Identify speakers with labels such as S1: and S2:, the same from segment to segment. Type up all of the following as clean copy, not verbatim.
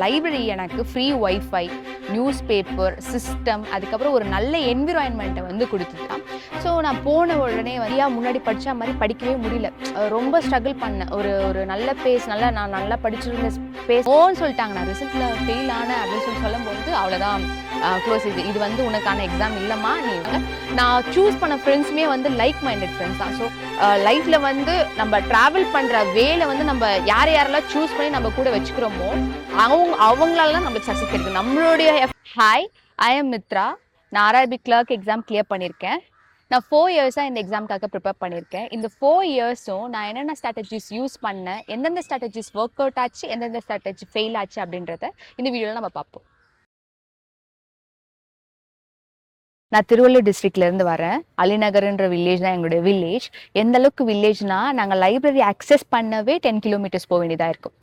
S1: Library எனக்கு free wifi, news paper, system, அதுக்கப்புறம் ஒரு நல்ல என்விரான்மெண்ட்டை வந்து கொடுத்துட்டான். ஸோ நான் போன உடனே வந்து முன்னாடி படித்த மாதிரி படிக்கவே முடியல. ரொம்ப ஸ்ட்ரகிள் பண்ணேன். ஒரு ஒரு நல்ல நான் நல்லா படிச்சிருந்த ஓன்னு சொல்லிட்டாங்க. நான் ரிசல்ட்டில் ஃபெயில் ஆனேன் அப்படின்னு சொல்லும்போது அவ்வளோதான், க்ளோஸ். இது வந்து உனக்கான எக்ஸாம் இல்லைம்மா. நான் சூஸ் பண்ண ஃப்ரெண்ட்ஸுமே வந்து லைக் மைண்டட் ஃப்ரெண்ட்ஸ் தான். ஸோ லைஃப்பில் வந்து நம்ம ட்ராவல் பண்ணுற வேலை வந்து நம்ம யாரெல்லாம் சூஸ் பண்ணி நம்ம கூட வச்சுக்கிறோமோ அவங்களால தான் நம்மளுக்கு சக்ஸஸ் கிடைக்கும். நம்மளுடைய ஹாய், ஐ எம் மித்ரா. நான் ஆர்ஆர்பி கிளர்க் எக்ஸாம் கிளியர் பண்ணியிருக்கேன். நான் 4 இயர்ஸாக இந்த எக்ஸாமுக்காக ப்ரிப்பேர் பண்ணியிருக்கேன். இந்த 4 இயர்ஸும் நான் என்னென்ன ஸ்ட்ராட்டஜிஸ் யூஸ் பண்ணேன், எந்தெந்த ஸ்ட்ராட்டஜிஸ் ஒர்க் அவுட் ஆச்சு, எந்தெந்த ஸ்ட்ராட்டஜி ஃபெயில் ஆச்சு அப்படின்றத இந்த வீடியோவில் நம்ம பார்ப்போம். நான் திருவள்ளூர் டிஸ்ட்ரிக்ட்லேருந்து வரேன். அலிநகர்ன்ற வில்லேஜ் தான் எங்களுடைய வில்லேஜ். எந்த அளவுக்கு வில்லேஜ்னா, நாங்கள் லைப்ரரி அக்சஸ் பண்ணவே 10 கிலோமீட்டர்ஸ் போக வேண்டியதாக இருக்கும்.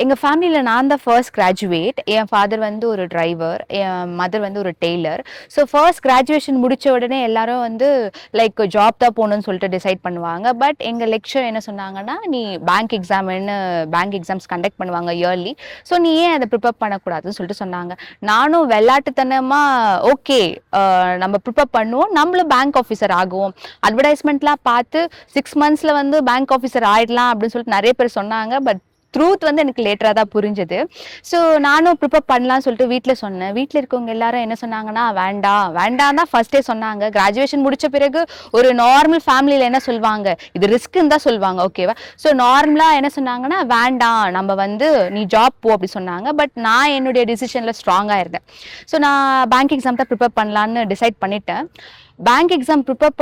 S1: எங்கள் ஃபேமிலியில் நான் தான் ஃபர்ஸ்ட் கிராஜுவேட். என் ஃபாதர் வந்து ஒரு டிரைவர், என் மதர் வந்து ஒரு டெய்லர். ஸோ ஃபர்ஸ்ட் கிராஜுவேஷன் முடித்த உடனே எல்லாரும் வந்து லைக் ஜாப் தான் போகணுன்னு சொல்லிட்டு டிசைட் பண்ணுவாங்க. பட் எங்கள் லெக்சர் என்ன சொன்னாங்கன்னா, நீ பேங்க் எக்ஸாம்ஸ் கண்டக்ட் பண்ணுவாங்க இயர்லி. ஸோ நீ ஏன் அதை ப்ரிப்பேர் பண்ணக்கூடாதுன்னு சொல்லிட்டு சொன்னாங்க. நானும் விளையாட்டுத்தனமாக ஓகே நம்ம ப்ரிப்பேர் பண்ணுவோம், நம்மளும் பேங்க் ஆஃபீஸர் ஆகுவோம். அட்வர்டைஸ்மெண்ட்லாம் பார்த்து 6 monthsல வந்து பேங்க் ஆஃபீஸர் ஆயிடலாம் அப்படின்னு சொல்லிட்டு நிறைய பேர் சொன்னாங்க. பட் ட்ரூத் வந்து எனக்கு லேட்டராக தான் புரிஞ்சுது. ஸோ நானும் ப்ரிப்பேர் பண்ணலாம்னு சொல்லிட்டு வீட்டில் சொன்னேன். வீட்டில் இருக்கவங்க எல்லாரும் என்ன சொன்னாங்கன்னா, வேண்டாம் தான் ஃபர்ஸ்டே சொன்னாங்க. கிராஜுவேஷன் முடிச்ச பிறகு ஒரு நார்மல் ஃபேமிலியில் என்ன சொல்லுவாங்க, இது ரிஸ்க்குன்னு தான் சொல்லுவாங்க, ஓகேவா. ஸோ நார்மலாக என்ன சொன்னாங்கன்னா, வேண்டாம் நம்ம வந்து நீ ஜாப் போ அப்படி சொன்னாங்க. பட் நான் என்னுடைய டிசிஷனில் ஸ்ட்ராங்காக இருந்தேன். ஸோ நான் பேங்க் எக்ஸாம் தான் ப்ரிப்பேர் பண்ணலான்னு டிசைட் பண்ணிட்டேன். பேங்க் எக்ஸாம் ப்ரிப்பேர்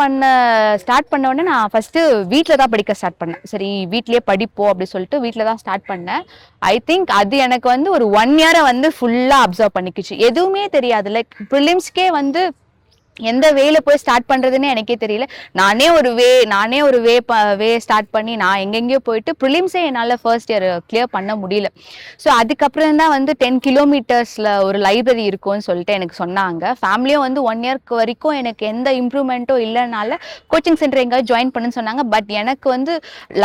S1: ஸ்டார்ட் பண்ண உடனே நான் ஃபஸ்ட்டு வீட்டில் தான் படிக்க ஸ்டார்ட் பண்ணேன். சரி வீட்லேயே படிப்போம் அப்படி சொல்லிட்டு வீட்டில் தான் ஸ்டார்ட் பண்ணேன். ஐ திங்க் அது எனக்கு வந்து ஒரு 1 year வந்து ஃபுல்லாக அப்சர்வ் பண்ணிக்கிச்சு. எதுவுமே தெரியாது. லைக் ப்ரிலிம்ஸ்க்கே வந்து எந்த வேல போய் ஸ்டார்ட் பண்ணுறதுன்னு எனக்கே தெரியல. நானே ஒரு வே ஸ்டார்ட் பண்ணி நான் எங்கெங்கேயோ போயிட்டு ப்ரிலிம்ஸே என்னால் ஃபர்ஸ்ட் இயர் கிளியர் பண்ண முடியல. ஸோ அதுக்கப்புறம் தான் வந்து 10 கிலோமீட்டர்ஸில் ஒரு லைப்ரரி இருக்கும்னு சொல்லிட்டு எனக்கு சொன்னாங்க. ஃபேமிலியும் வந்து 1 year வரைக்கும் எனக்கு எந்த இம்ப்ரூவ்மெண்ட்டும் இல்லைனால கோச்சிங் சென்டர் எங்கேயாவது ஜாயின் பண்ணுன்னு சொன்னாங்க. பட் எனக்கு வந்து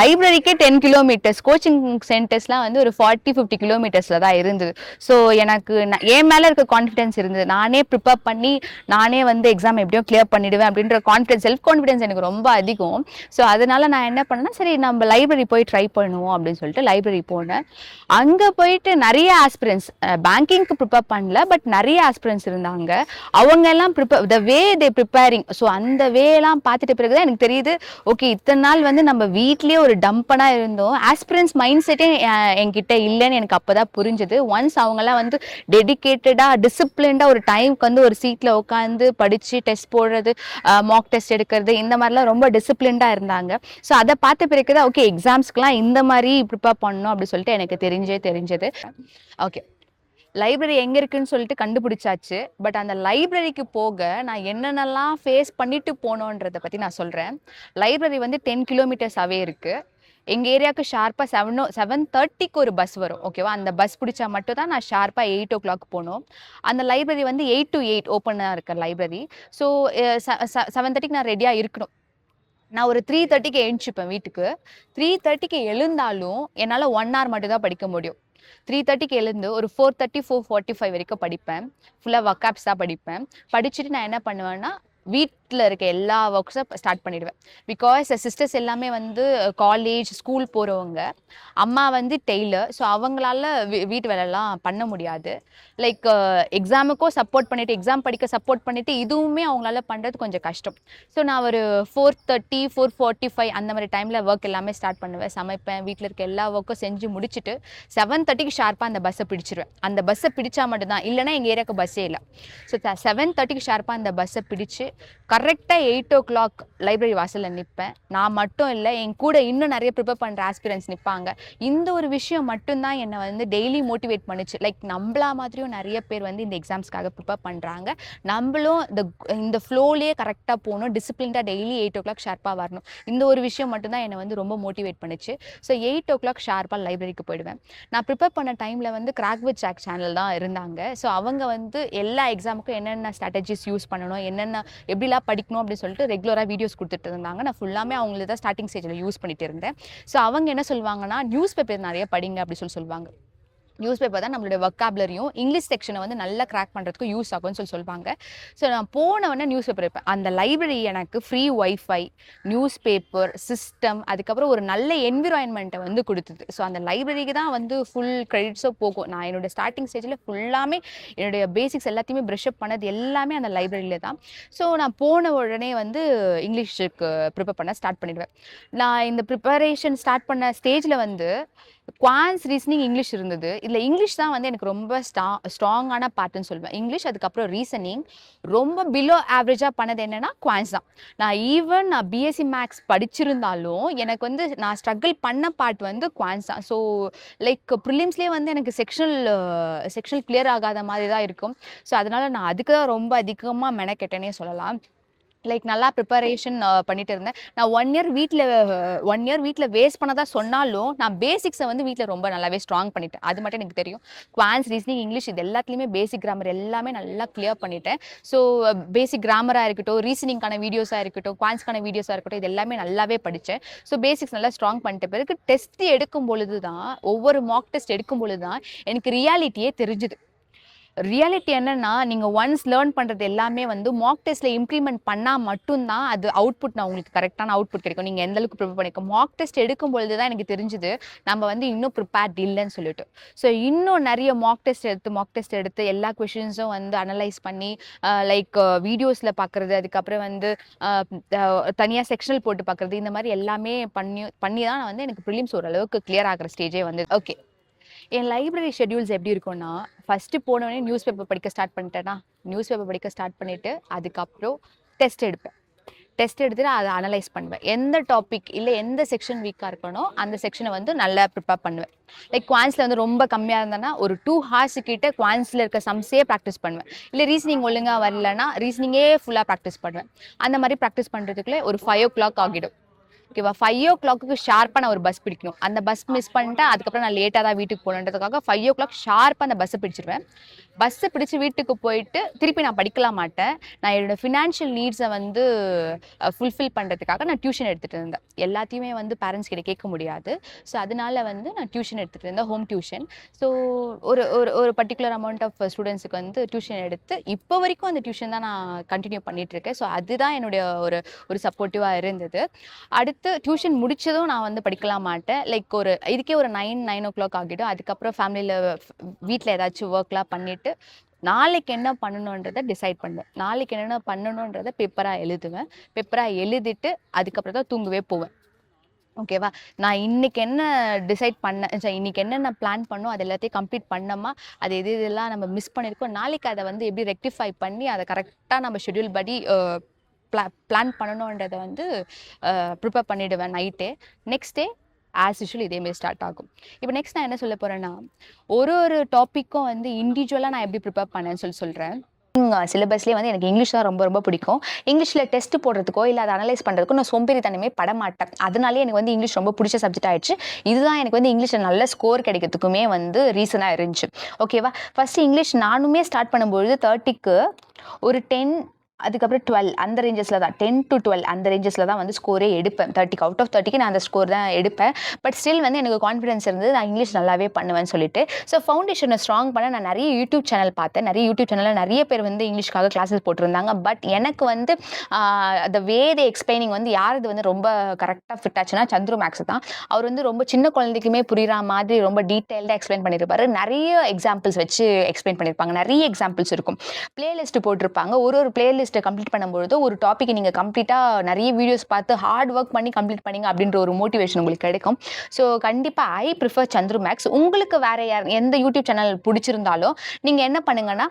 S1: லைப்ரரிக்கே 10 கிலோமீட்டர்ஸ், கோச்சிங் சென்டர்ஸ்லாம் வந்து ஒரு 40-50 கிலோமீட்டர்ஸில் தான் இருந்தது. ஸோ எனக்கு என் மேலே இருக்க கான்ஃபிடென்ஸ் இருந்தது. நானே ப்ரிப்பேர் பண்ணி நானே வந்து எக்ஸாம் எப்படியோ கிளியர் பண்ணிடுவேன் அப்படின்ற செல்ஃப் கான்ஃபிடன்ஸ் எனக்கு ரொம்ப அதிகம். ஸோ அதனால நான் என்ன பண்ணேன்னா, சரி நம்ம லைப்ரரி போய் ட்ரை பண்ணுவோம் அப்படின்னு சொல்லிட்டு லைப்ரரி போனேன். அங்கே போயிட்டு நிறைய ஆஸ்பிரன்ஸ், பேங்கிங்க்கு ப்ரிப்பேர் பண்ணல, பட் நிறைய ஆஸ்பிரன்ஸ் இருந்தாங்க. அவங்க எல்லாம் த வே தே ப்ரிப்பேரிங். ஸோ அந்த வேலாம் பார்த்துட்டு பிறகுதான் எனக்கு தெரியுது, ஓகே இத்தனை நாள் வந்து நம்ம வீட்லேயே ஒரு டம்பனா இருந்தோம், ஆஸ்பிரன்ஸ் மைண்ட் செட்டே என்கிட்ட இல்லைன்னு எனக்கு அப்போதான் புரிஞ்சுது. ஒன்ஸ் அவங்கெல்லாம் வந்து டெடிக்கேட்டடாக டிசிப்ளின்டாக ஒரு டைமுக்கு வந்து ஒரு சீட்டில் உட்காந்து படிச்சு டெஸ்ட் போடுறது, மாக் டெஸ்ட் எடுக்கிறது, இந்த மாதிரிலாம் ரொம்ப டிசிப்ளின்டாக இருந்தாங்க. ஸோ அதை பார்த்த பிறகு தான் ஓகே எக்ஸாம்ஸ்க்குலாம் இந்த மாதிரி ப்ரிப்பேர் பண்ணணும் அப்படின்னு சொல்லிட்டு எனக்கு தெரிஞ்சது. ஓகே லைப்ரரி எங்கே இருக்குன்னு சொல்லிட்டு கண்டுபிடிச்சாச்சு. பட் அந்த லைப்ரரிக்கு போக நான் என்னென்னலாம் ஃபேஸ் பண்ணிட்டு போனோன்றதை பற்றி நான் சொல்கிறேன். லைப்ரரி வந்து 10 கிலோமீட்டர்ஸாகவே இருக்குது. எங்கள் ஏரியாவுக்கு ஷார்ப்பாக 7:30க்கு ஒரு பஸ் வரும், ஓகேவா. அந்த பஸ் பிடிச்சா மட்டும் தான் நான் ஷார்ப்பாக 8 o'clock போகணும். அந்த லைப்ரரி வந்து 8 to 8 ஓப்பனாக இருக்க லைப்ரரி. ஸோ 7:30க்கு நான் ரெடியாக இருக்கணும். நான் ஒரு 3:30க்கு எழுந்துச்சுப்பேன் வீட்டுக்கு. 3:30க்கு எழுந்தாலும் என்னால் 1 hour மட்டும் தான் படிக்க முடியும். 3:30க்கு எழுந்து ஒரு 4:30, 4:45 வரைக்கும் படிப்பேன். ஃபுல்லாக வக்காப்ஸ் தான் படிப்பேன். படிச்சுட்டு நான் என்ன பண்ணுவேன்னா, வீட்டில் இருக்க எல்லா ஒர்க்ஸும் ஸ்டார்ட் பண்ணிடுவேன். பிகாஸ் சிஸ்டர்ஸ் எல்லாமே வந்து காலேஜ் ஸ்கூல் போகிறவங்க, அம்மா வந்து டெய்லர். ஸோ அவங்களால வீட்டு வேலைலாம் பண்ண முடியாது. லைக் எக்ஸாமுக்கும் சப்போர்ட் பண்ணிவிட்டு, எக்ஸாம் படிக்க சப்போர்ட் பண்ணிவிட்டு, இதுவுமே அவங்களால பண்ணுறது கொஞ்சம் கஷ்டம். ஸோ நான் ஒரு 4:30, 4:45 அந்த மாதிரி டைமில் ஒர்க் எல்லாமே ஸ்டார்ட் பண்ணுவேன். சமைப்பேன், வீட்டில் இருக்க எல்லா ஒர்க்கும் செஞ்சு முடிச்சுட்டு 7:30க்கு ஷார்ப்பாக அந்த பஸ்ஸை பிடிச்சிருவேன். அந்த பஸ்ஸை பிடிச்சா மட்டும்தான், இல்லைனா எங்கள் ஏரியாவுக்கு பஸ்ஸே இல்லை. ஸோ 7:30க்கு ஷார்ப்பாக அந்த பஸ்ஸை பிடிச்சி கரெக்டாக 8 o'clock லைப்ரரி வாசலில் நிற்பேன். நான் மட்டும் இல்லை, என் கூட இன்னும் நிறைய ப்ரிப்பேர் பண்ணுற ஆஸ்பிரன்ஸ் நிற்பாங்க. இந்த ஒரு விஷயம் மட்டும்தான் என்னை வந்து டெய்லி மோட்டிவேட் பண்ணுச்சு. லைக் நம்மளா மாதிரியும் நிறைய பேர் வந்து இந்த எக்ஸாம்ஸ்க்காக ப்ரிப்பேர் பண்ணுறாங்க. நம்மளும் இந்த ஃப்ளோலேயே கரெக்டாக போகணும், டிசிப்ளின்டாக டெய்லி 8 o'clock ஷார்ப்பாக வரணும். இந்த ஒரு விஷயம் மட்டும்தான் என்னை வந்து ரொம்ப மோட்டிவேட் பண்ணுச்சு. ஸோ 8 o'clock ஷார்ப்பாக லைப்ரரிக்கு போயிடுவேன். நான் ப்ரிப்பேர் பண்ண டைமில் வந்து கிராக் வித் ஜாக் சேனல் தான் இருந்தாங்க. ஸோ அவங்க வந்து எல்லா எக்ஸாமுக்கும் என்னென்ன ஸ்ட்ராட்டஜிஸ் யூஸ் பண்ணணும், என்னென்ன எப்படிலாம் படிக்கணும் அப்படின்னு சொல்லிட்டு ரெகுலராக வீடியோஸ் கொடுத்துட்டு இருந்தாங்க. நான் ஃபுல்லாமே அவங்களுக்கு தான் ஸ்டார்டிங் ஸ்டேஜில் யூஸ் பண்ணிட்டு இருந்தேன். ஸோ அவங்க என்ன சொல்லுவாங்கன்னா, நியூஸ் பேப்பர் நிறைய படிங்க அப்படி சொல்லுவாங்க. நியூஸ் பேப்பர் தான் நம்மளுடைய வொக்காபுலரியும் இங்கிலீஷ் செக்ஷனை வந்து நல்லா கிராக் பண்ணுறதுக்கு யூஸ் ஆகும்னு சொல்லுவாங்க. ஸோ நான் போனவொடனே நியூஸ் பேப்பர் வைப்பேன். அந்த லைப்ரரி எனக்கு free wifi, news paper, system, அதுக்கப்புறம் ஒரு நல்ல என்விரான்மெண்ட்டை வந்து கொடுத்தது. ஸோ அந்த லைப்ரரிக்கு தான் வந்து ஃபுல் கிரெடிட்ஸோ போகும். நான் என்னோடய ஸ்டார்டிங் ஸ்டேஜில் ஃபுல்லாமே என்னுடைய பேசிக்ஸ் எல்லாத்தையுமே ப்ரஷ் அப் பண்ணது எல்லாமே அந்த லைப்ரரியில் தான். ஸோ நான் போன உடனே வந்து இங்கிலீஷுக்கு ப்ரிப்பேர் பண்ண ஸ்டார்ட் பண்ணிடுவேன். நான் இந்த ப்ரிப்பரேஷன் ஸ்டார்ட் பண்ண ஸ்டேஜில் வந்து குவான்ஸ், ரீசனிங், இங்கிலீஷ் இருந்தது. இதில் இங்கிலீஷ் தான் வந்து எனக்கு ரொம்ப ஸ்ட்ராங்கான பார்ட்டுன்னு சொல்லுவேன். இங்கிலீஷ், அதுக்கப்புறம் ரீசனிங். ரொம்ப பிலோ ஆவரேஜாக பண்ணது என்னென்னா குவான்ஸ் தான். நான் பிஎஸ்சி மேக்ஸ் படிச்சிருந்தாலும் எனக்கு வந்து நான் ஸ்ட்ரகிள் பண்ண பார்ட் வந்து குவான்ஸ் தான். ஸோ லைக் ப்ரிலிம்ஸ்லேயே வந்து எனக்கு செக்ஷனல் கிளியர் ஆகாத மாதிரி தான் இருக்கும். ஸோ அதனால் நான் அதுக்கு தான் ரொம்ப அதிகமாக மெனக்கெட்டேனே சொல்லலாம். லைக் நல்லா ப்ரிப்பரேஷன் பண்ணிட்டு இருந்தேன். நான் 1 இயர் வீட்டில் வேஸ்ட் பண்ணதா சொன்னாலும் நான் பேசிக்ஸை வந்து வீட்டில் ரொம்ப நல்லாவே ஸ்ட்ராங் பண்ணிட்டேன். அது மட்டும் எனக்கு தெரியும். குவான்ஸ், ரீசனிங், இங்கிலீஷ் இது எல்லாத்துலேயுமே பேசிக் கிராமர் எல்லாமே நல்லா கிளியர் பண்ணிட்டேன். ஸோ பேசிக் கிராமராக இருக்கட்டும், ரீசனிங்கான வீடியோஸாக இருக்கட்டும், குவான்ஸ்க்கான வீடியோஸாக இருக்கட்டும், இது எல்லாமே நல்லாவே படித்தேன். ஸோ பேசிக்ஸ் நல்லா ஸ்ட்ராங் பண்ணிட்ட பிறகு டெஸ்ட் எடுக்கும் பொழுது தான், ஒவ்வொரு மார்க் டெஸ்ட் எடுக்கும் பொழுது தான் எனக்கு ரியாலிட்டியே தெரிஞ்சுது. ரியாலிட்டி என்னன்னா, நீங்கள் ஒன்ஸ் லேர்ன் பண்ணுறது எல்லாமே வந்து மார்க் டெஸ்ட்டில் இம்ப்ளிமெண்ட் பண்ணால் மட்டும்தான் அது அவுட்புட் நான் உங்களுக்கு கரெக்டான அவுட்புட் கிடைக்கும். நீங்கள் எந்த அளவுக்கு ப்ரிப்பேர் பண்ணிக்க மார்க் டெஸ்ட் எடுக்கும் பொழுது தான் எனக்கு தெரிஞ்சுது நம்ம வந்து இன்னும் ப்ரிப்பேர்ட் இல்லைன்னு சொல்லிட்டு. ஸோ இன்னும் நிறைய மார்க் டெஸ்ட் எடுத்து எல்லா கொஷின்ஸும் வந்து அனலைஸ் பண்ணி லைக் வீடியோஸில் பார்க்குறது, அதுக்கப்புறம் வந்து தனியாக செக்ஷனல் போட்டு பார்க்குறது, இந்த மாதிரி எல்லாமே பண்ணி தான் வந்து எனக்கு ப்ரிலிம்ஸ் ஓரளவுக்கு கிளியர் ஆகிற ஸ்டேஜே வந்து. ஓகே, என் லைப்ரரி ஷெட்யூல்ஸ் எப்படி இருக்கும்னா, ஃபஸ்ட்டு போனோடனே நியூஸ் பேப்பர் படிக்க ஸ்டார்ட் பண்ணிவிட்டு அதுக்கப்புறம் டெஸ்ட் எடுப்பேன். டெஸ்ட் எடுத்துட்டு அதை அனலைஸ் பண்ணுவேன். எந்த டாபிக் இல்லை எந்த செக்ஷன் வீக்காக இருக்கணும் அந்த செக்ஷனை வந்து நல்லா ப்ரிப்பேர் பண்ணுவேன். லைக் குவான்ஸில் வந்து ரொம்ப கம்மியாக இருந்தேன்னா ஒரு 2 hours கிட்ட குவான்ஸில் இருக்க சம்ஸே ப்ராக்டிஸ் பண்ணுவேன். இல்லை ரீசனிங் ஒழுங்காக வரலன்னா ரீசனிங்கே ஃபுல்லாக ப்ராக்டிஸ் பண்ணுவேன். அந்த மாதிரி ப்ராக்டிஸ் பண்ணுறதுக்குள்ளே ஒரு 5 o'clock ஆகிடும். ஓகேவா, 5 o'clock ஷார்ப்பாக நான் ஒரு பஸ் பிடிக்கணும். அந்த பஸ் மிஸ் பண்ணிட்டேன், அதுக்கப்புறம் நான் லேட்டாக தான் வீட்டுக்கு போகணுன்றதுக்காக 5 o'clock ஷார்ப்பாக அந்த பஸ்ஸை பிடிச்சிருவேன். பஸ்ஸை பிடிச்சி வீட்டுக்கு போயிட்டு திருப்பி நான் படிக்கலாம் மாட்டேன். நான் என்னோடய ஃபினான்ஷியல் நீட்ஸை வந்து ஃபுல்ஃபில் பண்ணுறதுக்காக நான் டியூஷன் எடுத்துகிட்டு இருந்தேன். எல்லாத்தையுமே வந்து பேரண்ட்ஸ் கிட்ட கேட்க முடியாது. ஸோ அதனால வந்து நான் டியூஷன் எடுத்துகிட்டு இருந்தேன், ஹோம் டியூஷன். ஸோ ஒரு ஒரு பர்டிகுலர் அமௌண்ட் ஆஃப் ஸ்டூடெண்ட்ஸுக்கு வந்து டியூஷன் எடுத்து இப்போ வரைக்கும் அந்த டியூஷன் தான் நான் கண்டினியூ பண்ணிகிட்ருக்கேன். ஸோ அதுதான் என்னுடைய ஒரு சப்போர்ட்டிவாக இருந்தது. அடுத்து டியூஷன் முடிச்சதும் நான் வந்து படிக்கலாம் மாட்டேன். லைக் இதுக்கே ஒரு 9 o'clock ஆகிடும். அதுக்கப்புறம் ஃபேமிலியில் வீட்டில் ஏதாச்சும் ஒர்க்லாம் பண்ணிவிட்டு நாளைக்கு என்ன பண்ணணுன்றதை டிசைட் பண்ணுவேன். நாளைக்கு என்னென்ன பண்ணணுன்றதை பேப்பராக எழுதிட்டு அதுக்கப்புறம் தான் தூங்கவே போவேன். ஓகேவா, நான் இன்னைக்கு என்ன டிசைட் இன்னைக்கு என்னென்ன பிளான் பண்ணோம் அது எல்லாத்தையும் கம்ப்ளீட் பண்ணோமா, அது இதெல்லாம் நம்ம மிஸ் பண்ணியிருக்கோம், நாளைக்கு அதை வந்து எப்படி ரெக்டிஃபை பண்ணி அதை கரெக்டாக நம்ம ஷெட்யூல் படி பிளான் பண்ணணுன்றதை வந்து ப்ரிப்பேர் பண்ணிவிடுவேன் நைட்டே. நெக்ஸ்ட் டே ஆஸ் யூஷுவல் இதேமாரி ஸ்டார்ட் ஆகும். இப்போ நெக்ஸ்ட் நான் என்ன சொல்ல போகிறேன்னா, ஒரு டாப்பிக்கும் வந்து இண்டிவிஜுவலாக நான் எப்படி ப்ரிப்பேர் பண்ணேன்னு சொல்கிறேன். சிலபஸ்லேயே வந்து எனக்கு இங்கிலீஷ் தான் ரொம்ப ரொம்ப பிடிக்கும். இங்கிலீஷில் டெஸ்ட் போடுறதுக்கோ இல்லை அதை அனலைஸ் பண்ணுறதுக்கோ நான் சோம்பேறித்தனமே படமாட்டேன். அதனாலே எனக்கு வந்து இங்கிலீஷ் ரொம்ப பிடிச்ச சப்ஜெக்ட் ஆயிடுச்சு. இதுதான் எனக்கு வந்து இங்கிலீஷில் நல்ல ஸ்கோர் கிடைக்கிறதுக்குமே வந்து ரீசனாக இருந்துச்சு. ஓகேவா, ஃபஸ்ட்டு இங்கிலீஷ் நானுமே ஸ்டார்ட் பண்ணும்பொழுது 30க்கு ஒரு 10, அதுக்கப்புறம் 12 அந்த ரேஞ்சஸில் தான், 10 to 12 அந்த ரேஞ்சஸில் தான் வந்து ஸ்கோரே எடுப்பேன். 30க்கு அவுட் ஆஃப் 30க்கு நான் அந்த ஸ்கோர் தான் எடுப்பேன். பட் ஸ்டில் வந்து எனக்கு கான்ஃபிடன்ஸ் இருந்தது, நான் இங்கிலீஷ் நல்லாவே பண்ணுவேன்னு சொல்லிட்டு. ஸோ ஃபவுண்டேஷனை ஸ்ட்ராங் பண்ண நான் நிறைய யூடியூப் சேனல் பார்த்தேன். யூடியூப் சேனலில் நிறைய பேர் வந்து இங்கிலீஷ்க்காக கிளாஸஸ் போட்டிருந்தாங்க. பட் எனக்கு வந்து அந்த வேத எக்ஸ்பிளைனிங் வந்து யாரது வந்து ரொம்ப கரெக்டாக ஃபிட் ஆச்சுன்னா சந்துரு மேக்ஸ் தான். அவர் வந்து ரொம்ப சின்ன குழந்தைக்குமே புரிகிற மாதிரி ரொம்ப டீட்டெயில்டாக எக்ஸ்பிளைன் பண்ணியிருப்பாரு. நிறைய எக்ஸாம்பிள்ஸ் வச்சு எக்ஸ்பிளைன் பண்ணியிருப்பாங்க. நிறைய எக்ஸாம்பிள்ஸ் இருக்கும். பிளேலிஸ்ட் போட்டிருப்பாங்க. ஒரு பிளேலிஸ்ட் கம்ப்ளீட் பண்ணும்போது ஒரு டாபிக் நீங்கள் கம்ப்ளீட்டாக நிறைய வீடியோஸ் பார்த்து ஹார்ட் ஒர்க் பண்ணி கம்ப்ளீட் பண்ணிங்க அப்படின்ற ஒரு மோட்டிவேஷன் உங்களுக்கு கிடைக்கும். ஸோ கண்டிப்பாக ஐ ப்ரிஃபர் சந்துரு மேக்ஸ். உங்களுக்கு வேறு எந்த யூடியூப் சேனல் பிடிச்சிருந்தாலும் நீங்கள் என்ன பண்ணுங்கன்னா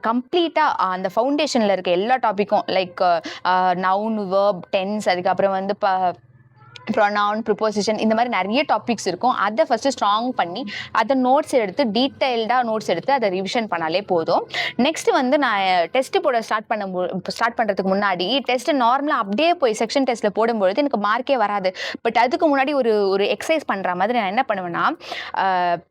S1: கம்ப்ளீட்டாக அந்த ஃபவுண்டேஷனில் இருக்க எல்லா டாப்பிக்கும் லைக் நவுன், வேர்ப், டென்ஸ், அதுக்கப்புறம் வந்து ப்ரொனவுன், ப்ரிப்போசிஷன், இந்த மாதிரி நிறைய டாபிக்ஸ் இருக்கும். அதை ஃபஸ்ட்டு ஸ்ட்ராங் பண்ணி அதை நோட்ஸ் எடுத்து டீட்டெயில்டாக நோட்ஸ் எடுத்து அதை ரிவிஷன் பண்ணாலே போதும். நெக்ஸ்ட்டு வந்து நான் டெஸ்ட்டு போட ஸ்டார்ட் பண்ணுறதுக்கு முன்னாடி டெஸ்ட்டு நார்மலாக அப்படியே போய் செக்ஷன் டெஸ்ட்டில் போடும்பொழுது எனக்கு மார்க்கே வராது. பட் அதுக்கு முன்னாடி ஒரு எக்ஸசைஸ் பண்ணுற மாதிரி நான் என்ன பண்ணுவேன்னா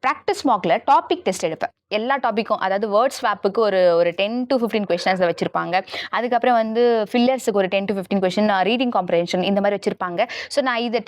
S1: ப்ராக்டிஸ் மார்க்கில் டாபிக் டெஸ்ட் எடுப்பேன். எல்லா டாப்பிக்கும், அதாவது வேர்ட் ஸ்வாப்புக்கு ஒரு ஒரு 10 to 15 கொஸ்டின்ஸ் வச்சிருப்பாங்க. அதுக்கப்புறம் வந்து ஃபில்லர்ஸுக்கு ஒரு 10 to 15 கொஸ்டின், ரீடிங் காம்ப்ரிஹென்ஷன் இந்த மாதிரி வச்சிருப்பாங்க. ஸோ நான் இதை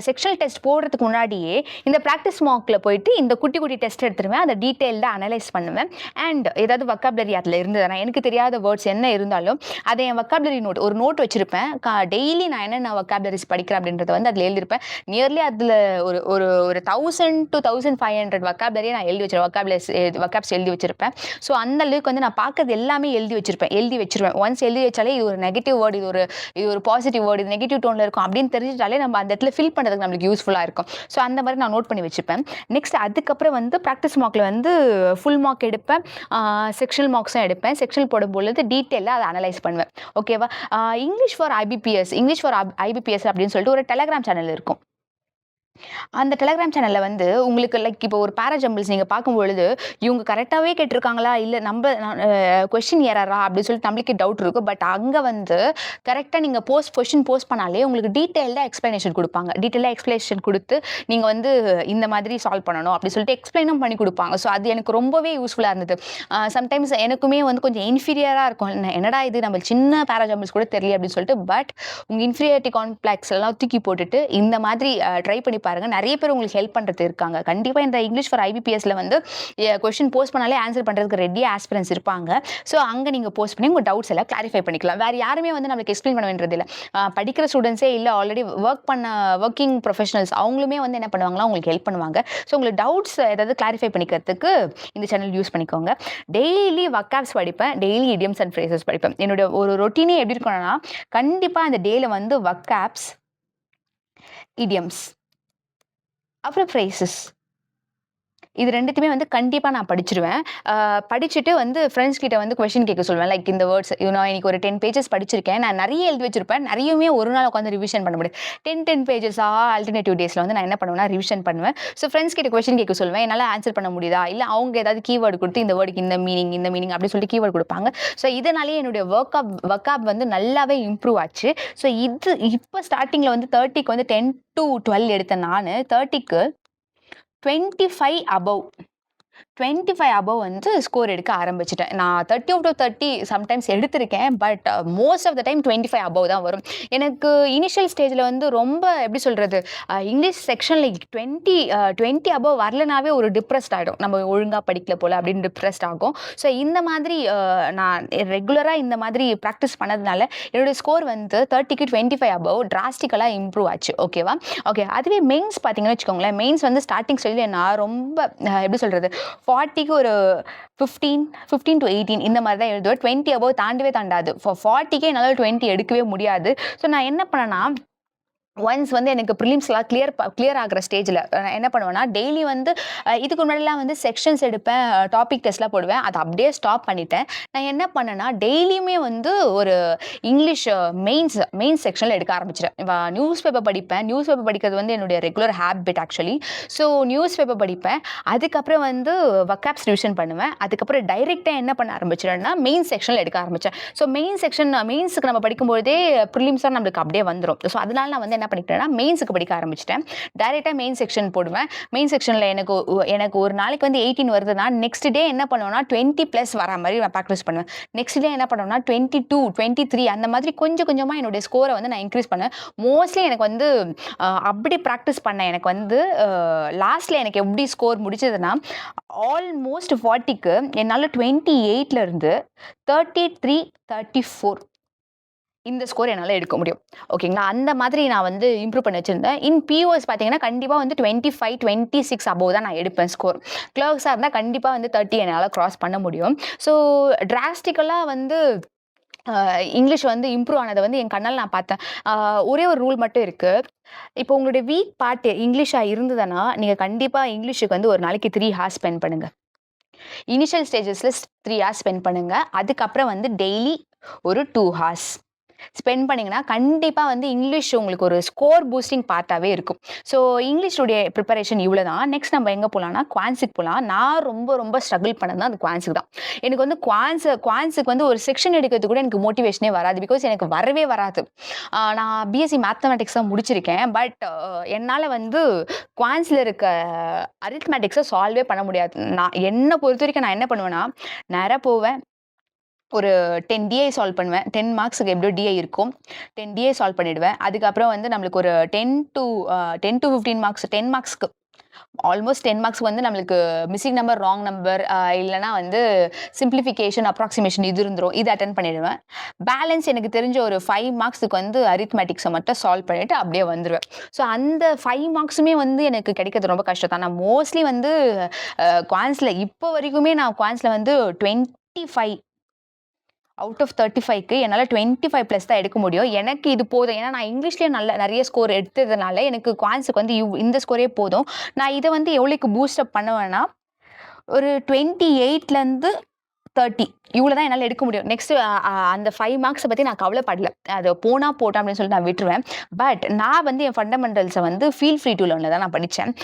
S1: செக்ஷனல் டெஸ்ட் போடுறதுக்கு முன்னாடியே இந்த ப்ராக்டிஸ் மார்க்கில் போயிட்டு இந்த குட்டி குட்டி டெஸ்ட் எடுத்துருவேன். அதை டீட்டெயில்டாக அனலைஸ் பண்ணுவேன். அண்ட் ஏதாவது வொக்காபுலரி அதில் இருந்ததுனா, எனக்கு தெரியாத வேர்ட்ஸ் என்ன இருந்தாலும் அதை என் வொக்காபுலரி நோட் ஒரு நோட் வச்சிருப்பேன். டெய்லி நான் என்னென்ன வொக்காபுலரிஸ் படிக்கிறேன் அப்படின்றத வந்து அதில் எழுதியிருப்பேன். நியர்லி அதில் ஒரு ஒரு ஒரு 1000 to 1500 வொக்காபுலரியை நான் எழுதி வச்சிருக்கேன். வொக்காப்ஸ் எழுதி வச்சிருப்பேன். ஸோ அந்த அளவுக்கு வந்து நான் பார்க்கறது எல்லாமே எழுதி வச்சிருவேன். ஒன்ஸ் எழுதி வச்சாலே இது ஒரு நெகட்டிவ் வேர்டு, இது ஒரு பாசிட்டிவ் வேர்டு, இது நெகட்டிவ் டோனில் இருக்கும் அப்படின்னு தெரிஞ்சிட்டாலே நம்ம அந்த இடத்துல ஃபில் பண்ணுறதுக்கு நம்மளுக்கு யூஸ்ஃபுல்லாக இருக்கும். ஸோ அந்த மாதிரி நான் நோட் பண்ணி வச்சுப்பேன். நெக்ஸ்ட் அதுக்கப்புறம் வந்து ப்ராக்டிஸ் மார்க்கில் வந்து ஃபுல் மார்க் எடுப்பேன், செக்ஷனல் மார்க்ஸும் எடுப்பேன். செக்ஷனல் போடும்பொழுது டீட்டெயிலாக அதை அனலைஸ் பண்ணுவேன். ஓகேவா? இங்கிலீஷ் ஃபார் ஐபிபிஎஸ் அப்படின்னு சொல்லிட்டு ஒரு டெலகிராம் சேனல் இருக்கும். அந்த டெலகிராம் சேனலில் வந்து உங்களுக்கு லைக் இப்போ ஒரு பேராஜம்பிள்ஸ் நீங்கள் பார்க்கும்பொழுது இவங்க கரெக்டாகவே கேட்டிருக்காங்களா இல்லை நம்ம கொஸ்டின் ஏறா அப்படின்னு சொல்லிட்டு நம்மளுக்கே டவுட் இருக்கும். பட் அங்கே வந்து கரெக்டாக நீங்கள் கொஸ்டின் போஸ்ட் பண்ணாலே உங்களுக்கு டீட்டெயில்டாக எக்ஸ்ப்ளனேஷன் கொடுப்பாங்க. டீட்டெயிலாக எக்ஸ்ப்ளனேஷன் கொடுத்து நீங்கள் வந்து இந்த மாதிரி சால்வ் பண்ணணும் அப்படின்னு சொல்லிட்டு எக்ஸ்பிளைனும் பண்ணி கொடுப்பாங்க. ஸோ அது எனக்கு ரொம்பவே யூஸ்ஃபுல்லாக இருந்தது. சம்டைம்ஸ் எனக்குமே வந்து கொஞ்சம் இன்ஃபீரியராக இருக்கும், என்னடா இது நம்ம சின்ன பேராஜம்பிள்ஸ் கூட தெரியல அப்படின்னு சொல்லிட்டு. பட் உங்கள் இன்ஃபீரியாரிட்டி காம்ப்ளெக்ஸ் எல்லாம் தூக்கி போட்டுட்டு இந்த மாதிரி ட்ரை பண்ணி பாருங்க. நிறைய பேர் உங்களுக்கு ஹெல்ப் பண்றது இருக்காங்க. கண்டிப்பா இந்த இங்கிலீஷ் ஃபார் ஐபிபிஎஸ்ல வந்து கொஸ்டின் போஸ்ட் பண்ணாலே ஆன்சர் பண்றதுக்கு ரெடியா ஆஸ்பிரன்ஸ் இருப்பாங்க. ஸோ அங்க நீங்க போஸ்ட் பண்ணி உங்க டவுட்ஸ் எல்லாம் கிளாரிஃபை பண்ணிக்கலாம். வேற யாருமே வந்து நமக்கு எக்ஸ்பிளைன் பண்ண வேண்டியது இல்லை. படிக்கிற ஸ்டூடெண்ட்ஸே இல்லை, ஆல்ரெடி ஒர்க்கிங் ப்ரொஃபஷனல்ஸ் அவங்களுமே வந்து என்ன பண்ணுவாங்களா உங்களுக்கு ஹெல்ப் பண்ணுவாங்க. ஸோ உங்களுக்கு டவுட்ஸ் ஏதாவது கிளாரிஃபை பண்ணிக்கிறதுக்கு இந்த சேனல் யூஸ் பண்ணிக்கோங்க. டெய்லி வொக்காப்ஸ் படிப்பேன், டெய்லி இடியம்ஸ் அண்ட் ஃப்ரேசஸ் படிப்பேன். என்னோட ஒரு ரொட்டீனே எப்படி இருக்கணும்னா கண்டிப்பா அந்த டேல வந்து வொக்காப்ஸ், இடியம்ஸ், அப்புறம் ஃப்ரேசஸ் இது ரெண்டுத்தையுமே வந்து கண்டிப்பாக நான் படிச்சிருவேன். படிச்சுட்டு வந்து ஃப்ரெண்ட்ஸ் கிட்ட வந்து கொஸ்டின் கேட்க சொல்லுவேன். லைக் இந்த வேர்ட்ஸ் நான் இன்னைக்கு ஒரு 10 பேஜஸ் படிச்சிருக்கேன், நான் நிறைய எழுதி வச்சிருப்பேன். நிறையவே ஒரு நாள் உட்காந்து ரிவிஷன் பண்ண முடியாது. 10 பேஜஸாக ஆல்டர்னேட்டிவ் டேஸில் வந்து நான் என்ன பண்ணுவேன்னா ரிவிஷன் பண்ணுவேன். ஸோ ஃப்ரெண்ட்ஸ் கிட்ட கொஸ்டின் கேட்க சொல்லுவேன். என்னால் ஆன்சர் பண்ண முடியுதா, இல்லை அவங்க ஏதாவது கீவேர்டு கொடுத்து இந்த வேர்டுக்கு இந்த மீனிங் அப்படி சொல்லிட்டு கீவேர்டு கொடுப்பாங்க. ஸோ இதனாலேயே என்னுடைய வொக்காப் வந்து நல்லாவே இம்ப்ரூவ் ஆச்சு. ஸோ இப்போ ஸ்டார்டிங்கில் வந்து 30க்கு வந்து 10 to 12 எடுத்தேன். நான் 30க்கு 25 above வந்து ஸ்கோர் எடுக்க ஆரம்பிச்சிட்டேன். நான் 30 out of 30 சம்டைம்ஸ் எடுத்திருக்கேன். But most of the time 25 above தான் வரும். எனக்கு இனிஷியல் ஸ்டேஜில் வந்து ரொம்ப எப்படி சொல்கிறது, இங்கிலீஷ் செக்ஷனில் 20 above வரலனாவே ஒரு டிப்ரெஸ்ட் ஆகிடும். நம்ம ஒழுங்காக படிக்கல போல் அப்படின்னு டிப்ரெஸ்ட் ஆகும். ஸோ இந்த மாதிரி நான் ரெகுலராக இந்த மாதிரி ப்ராக்டிஸ் பண்ணதுனால என்னுடைய ஸ்கோர் வந்து 30க்கு 25 above டிராஸ்டிக்கலாக இம்ப்ரூவ் ஆச்சு. ஓகேவா? ஓகே. அதுவே மெயின்ஸ் பார்த்தீங்கன்னு வச்சுக்கோங்களேன். மெயின்ஸ் வந்து ஸ்டார்டிங் ஸ்டேஜில் நான் ரொம்ப எப்படி சொல்கிறது 40க்கு ஒரு 15 to 18 இந்த மாதிரி தான் எழுதுவேன். 20 above தாண்டவே தாண்டாது. 40க்கே என்னால் 20 எடுக்கவே முடியாது. ஸோ நான் என்ன பண்ணேன்னா ஒன்ஸ் வந்து எனக்கு ப்ரிலிம்ஸ்லாம் கிளியர் ஆகிற ஸ்டேஜில் நான் என்ன பண்ணுவேன்னா டெய்லி வந்து இதுக்கு முன்னாடிலாம் வந்து செக்ஷன்ஸ் எடுப்பேன், டாபிக் டெஸ்ட்லாம் போடுவேன். அதை அப்படியே ஸ்டாப் பண்ணிட்டேன். நான் என்ன பண்ணேன்னா டெய்லியுமே வந்து ஒரு இங்கிலீஷ் மெயின்ஸ் செக்ஷனில் எடுக்க ஆரம்பிச்சிட்டேன். நியூஸ் பேப்பர் படிப்பேன். நியூஸ் பேப்பர் படிக்கிறது வந்து என்னுடைய regular habit actually. So news paper படிப்பேன். அதுக்கப்புறம் வந்து வொக்காப்ஸ் ரிவிஷன் பண்ணுவேன். அதுக்கப்புறம் டைரெக்டாக என்ன பண்ண ஆரம்பிச்சிட்டேன்னா மெயின் செக்ஷனில் எடுக்க ஆரம்பித்தேன். ஸோ மெயின்ஸுக்கு நம்ம படிக்கும்போதே ப்ரிலிம்ஸாக நம்மளுக்கு அப்படியே வந்துடும். ஸோ அதனால நான் வந்து என்ன பண்ணிட்டேன்னா மெயின்ஸுக்கு படிக்க ஆரம்பிச்சிட்டேன். டைரெக்டாக மெயின் செக்ஷன் போடுவேன். மெயின் செக்ஷனில் எனக்கு ஒரு நாளைக்கு வந்து 18 வருதுன்னா நெக்ஸ்ட் டே என்ன பண்ணுவேன்னா 20+ வர மாதிரி நான் ப்ராக்டிஸ் பண்ணுவேன். நெக்ஸ்ட் டே என்ன பண்ணுவேன்னா 22, 23 அந்த மாதிரி கொஞ்சம் கொஞ்சமாக என்னுடைய ஸ்கோரை வந்து நான் இன்க்ரீஸ் பண்ணுவேன். மோஸ்ட்லி எனக்கு வந்து அப்படி ப்ராக்டிஸ் பண்ணேன். எனக்கு வந்து லாஸ்ட்டில் எனக்கு எப்படி ஸ்கோர் முடிச்சதுன்னா ஆல்மோஸ்ட் 40க்கு என்னால் 28லேருந்து 33, 34 இந்த ஸ்கோர் என்னால் எடுக்க முடியும். ஓகேங்களா? அந்த மாதிரி நான் வந்து இம்ப்ரூவ் பண்ணி வச்சுருந்தேன். இன் பிஓஎஸ் பார்த்தீங்கன்னா கண்டிப்பாக வந்து 25, 26 above தான் நான் எடுப்பேன் ஸ்கோர். கிளர்க்ஸாக இருந்தால் கண்டிப்பாக வந்து 30 என்னால் க்ராஸ் பண்ண முடியும். ஸோ டிராஸ்டிக்கலாக வந்து இங்கிலீஷ் வந்து இம்ப்ரூவ் ஆனதை வந்து என் கண்ணால் நான் பார்த்தேன். ஒரே ஒரு ரூல் மட்டும் இருக்குது. இப்போ உங்களுடைய வீக் பார்ட் இங்கிலீஷாக இருந்ததுன்னா நீங்கள் கண்டிப்பாக இங்கிலீஷுக்கு வந்து ஒரு நாளைக்கு 3 hours ஸ்பெண்ட் பண்ணுங்கள். இனிஷியல் ஸ்டேஜஸில் 3 hours ஸ்பெண்ட் பண்ணுங்கள். அதுக்கப்புறம் வந்து டெய்லி ஒரு 2 hours. ஸ்பெண்ட் பண்ணிங்கன்னா கண்டிப்பாக வந்து இங்கிலீஷ் உங்களுக்கு ஒரு ஸ்கோர் பூஸ்டிங் பார்ட்டாகவே இருக்கும். ஸோ இங்கிலீஷுடைய ப்ரிப்பரேஷன் இவ்வளோ தான். நெக்ஸ்ட் நம்ம எங்கே போகலான்னா குவான்ஸுக்கு போகலாம். நான் ரொம்ப ரொம்ப ஸ்ட்ரகிள் பண்ணது தான் அந்த குவான்ஸுக்கு தான். எனக்கு வந்து குவான்ஸுக்கு வந்து ஒரு செக்ஷன் எடுக்கிறது கூட எனக்கு மோட்டிவேஷனே வராது. பிகாஸ் எனக்கு வரவே வராது. நான் பிஎஸ்சி மேத்தமெட்டிக்ஸ் தான் முடிச்சிருக்கேன். பட் என்னால் வந்து குவான்ஸில் இருக்க அரித்மெட்டிக்ஸை சால்வே பண்ண முடியாது. நான் என்னை பொறுத்த வரைக்கும் நான் என்ன பண்ணுவேன்னா, நேராக போவேன். ஒரு 10 டிஐ சால்வ் பண்ணுவேன். 10 மார்க்ஸுக்கு எப்படியோ டிஐ இருக்கும். 10 டிஐ சால்வ் பண்ணிடுவேன். அதுக்கப்புறம் வந்து நம்மளுக்கு ஒரு 10 to 15 மார்க்ஸ் 10 மார்க்ஸ்க்கு ஆல்மோஸ்ட் 10 மார்க்ஸ் வந்து நம்மளுக்கு மிஸ்ஸிங் நம்பர், ராங் நம்பர், இல்லைனா வந்து சிம்பிளிஃபிகேஷன், அப்ராக்சிமேஷன் இது இருந்துரும். இது அட்டென்ட் பண்ணிடுவேன். பேலன்ஸ் எனக்கு தெரிஞ்ச ஒரு 5 மார்க்ஸுக்கு வந்து அரித்மெட்டிக்ஸை மட்டும் சால்வ் பண்ணிட்டு அப்படியே வந்துடுவேன். ஸோ அந்த 5 மார்க்ஸுமே வந்து எனக்கு கிடைக்கிறது ரொம்ப கஷ்டம் தான். நான் மோஸ்ட்லி வந்து குவான்ஸில் இப்போ வரைக்குமே நான் குவான்ஸில் வந்து 25 அவுட் ஆஃப் 35க்கு என்னால் 25+ தான் எடுக்க முடியும். எனக்கு இது போதும். ஏன்னா நான் இங்கிலீஷ்லேயே நிறைய ஸ்கோர் எடுத்ததுனால எனக்கு குவான்ஸுக்கு வந்து இந்த ஸ்கோரே போதும். நான் இதை வந்து எவ்வளோக்கு பூஸ்டப் பண்ணுவேன்னா, ஒரு 28லேருந்து 30 இவ்வளோ தான் என்னால் எடுக்க முடியும். நெக்ஸ்ட் அந்த 5 மார்க்ஸை பற்றி நான் கவலைப்படல. அது போனால் போட்டோம் அப்படின்னு சொல்லிட்டு நான் விட்டுருவேன். பட் நான் வந்து என் ஃபண்டமெண்டல்ஸை வந்து ஃபீல் ஃப்ரீ டு லேர்னில் தான் நான் படித்தேன்.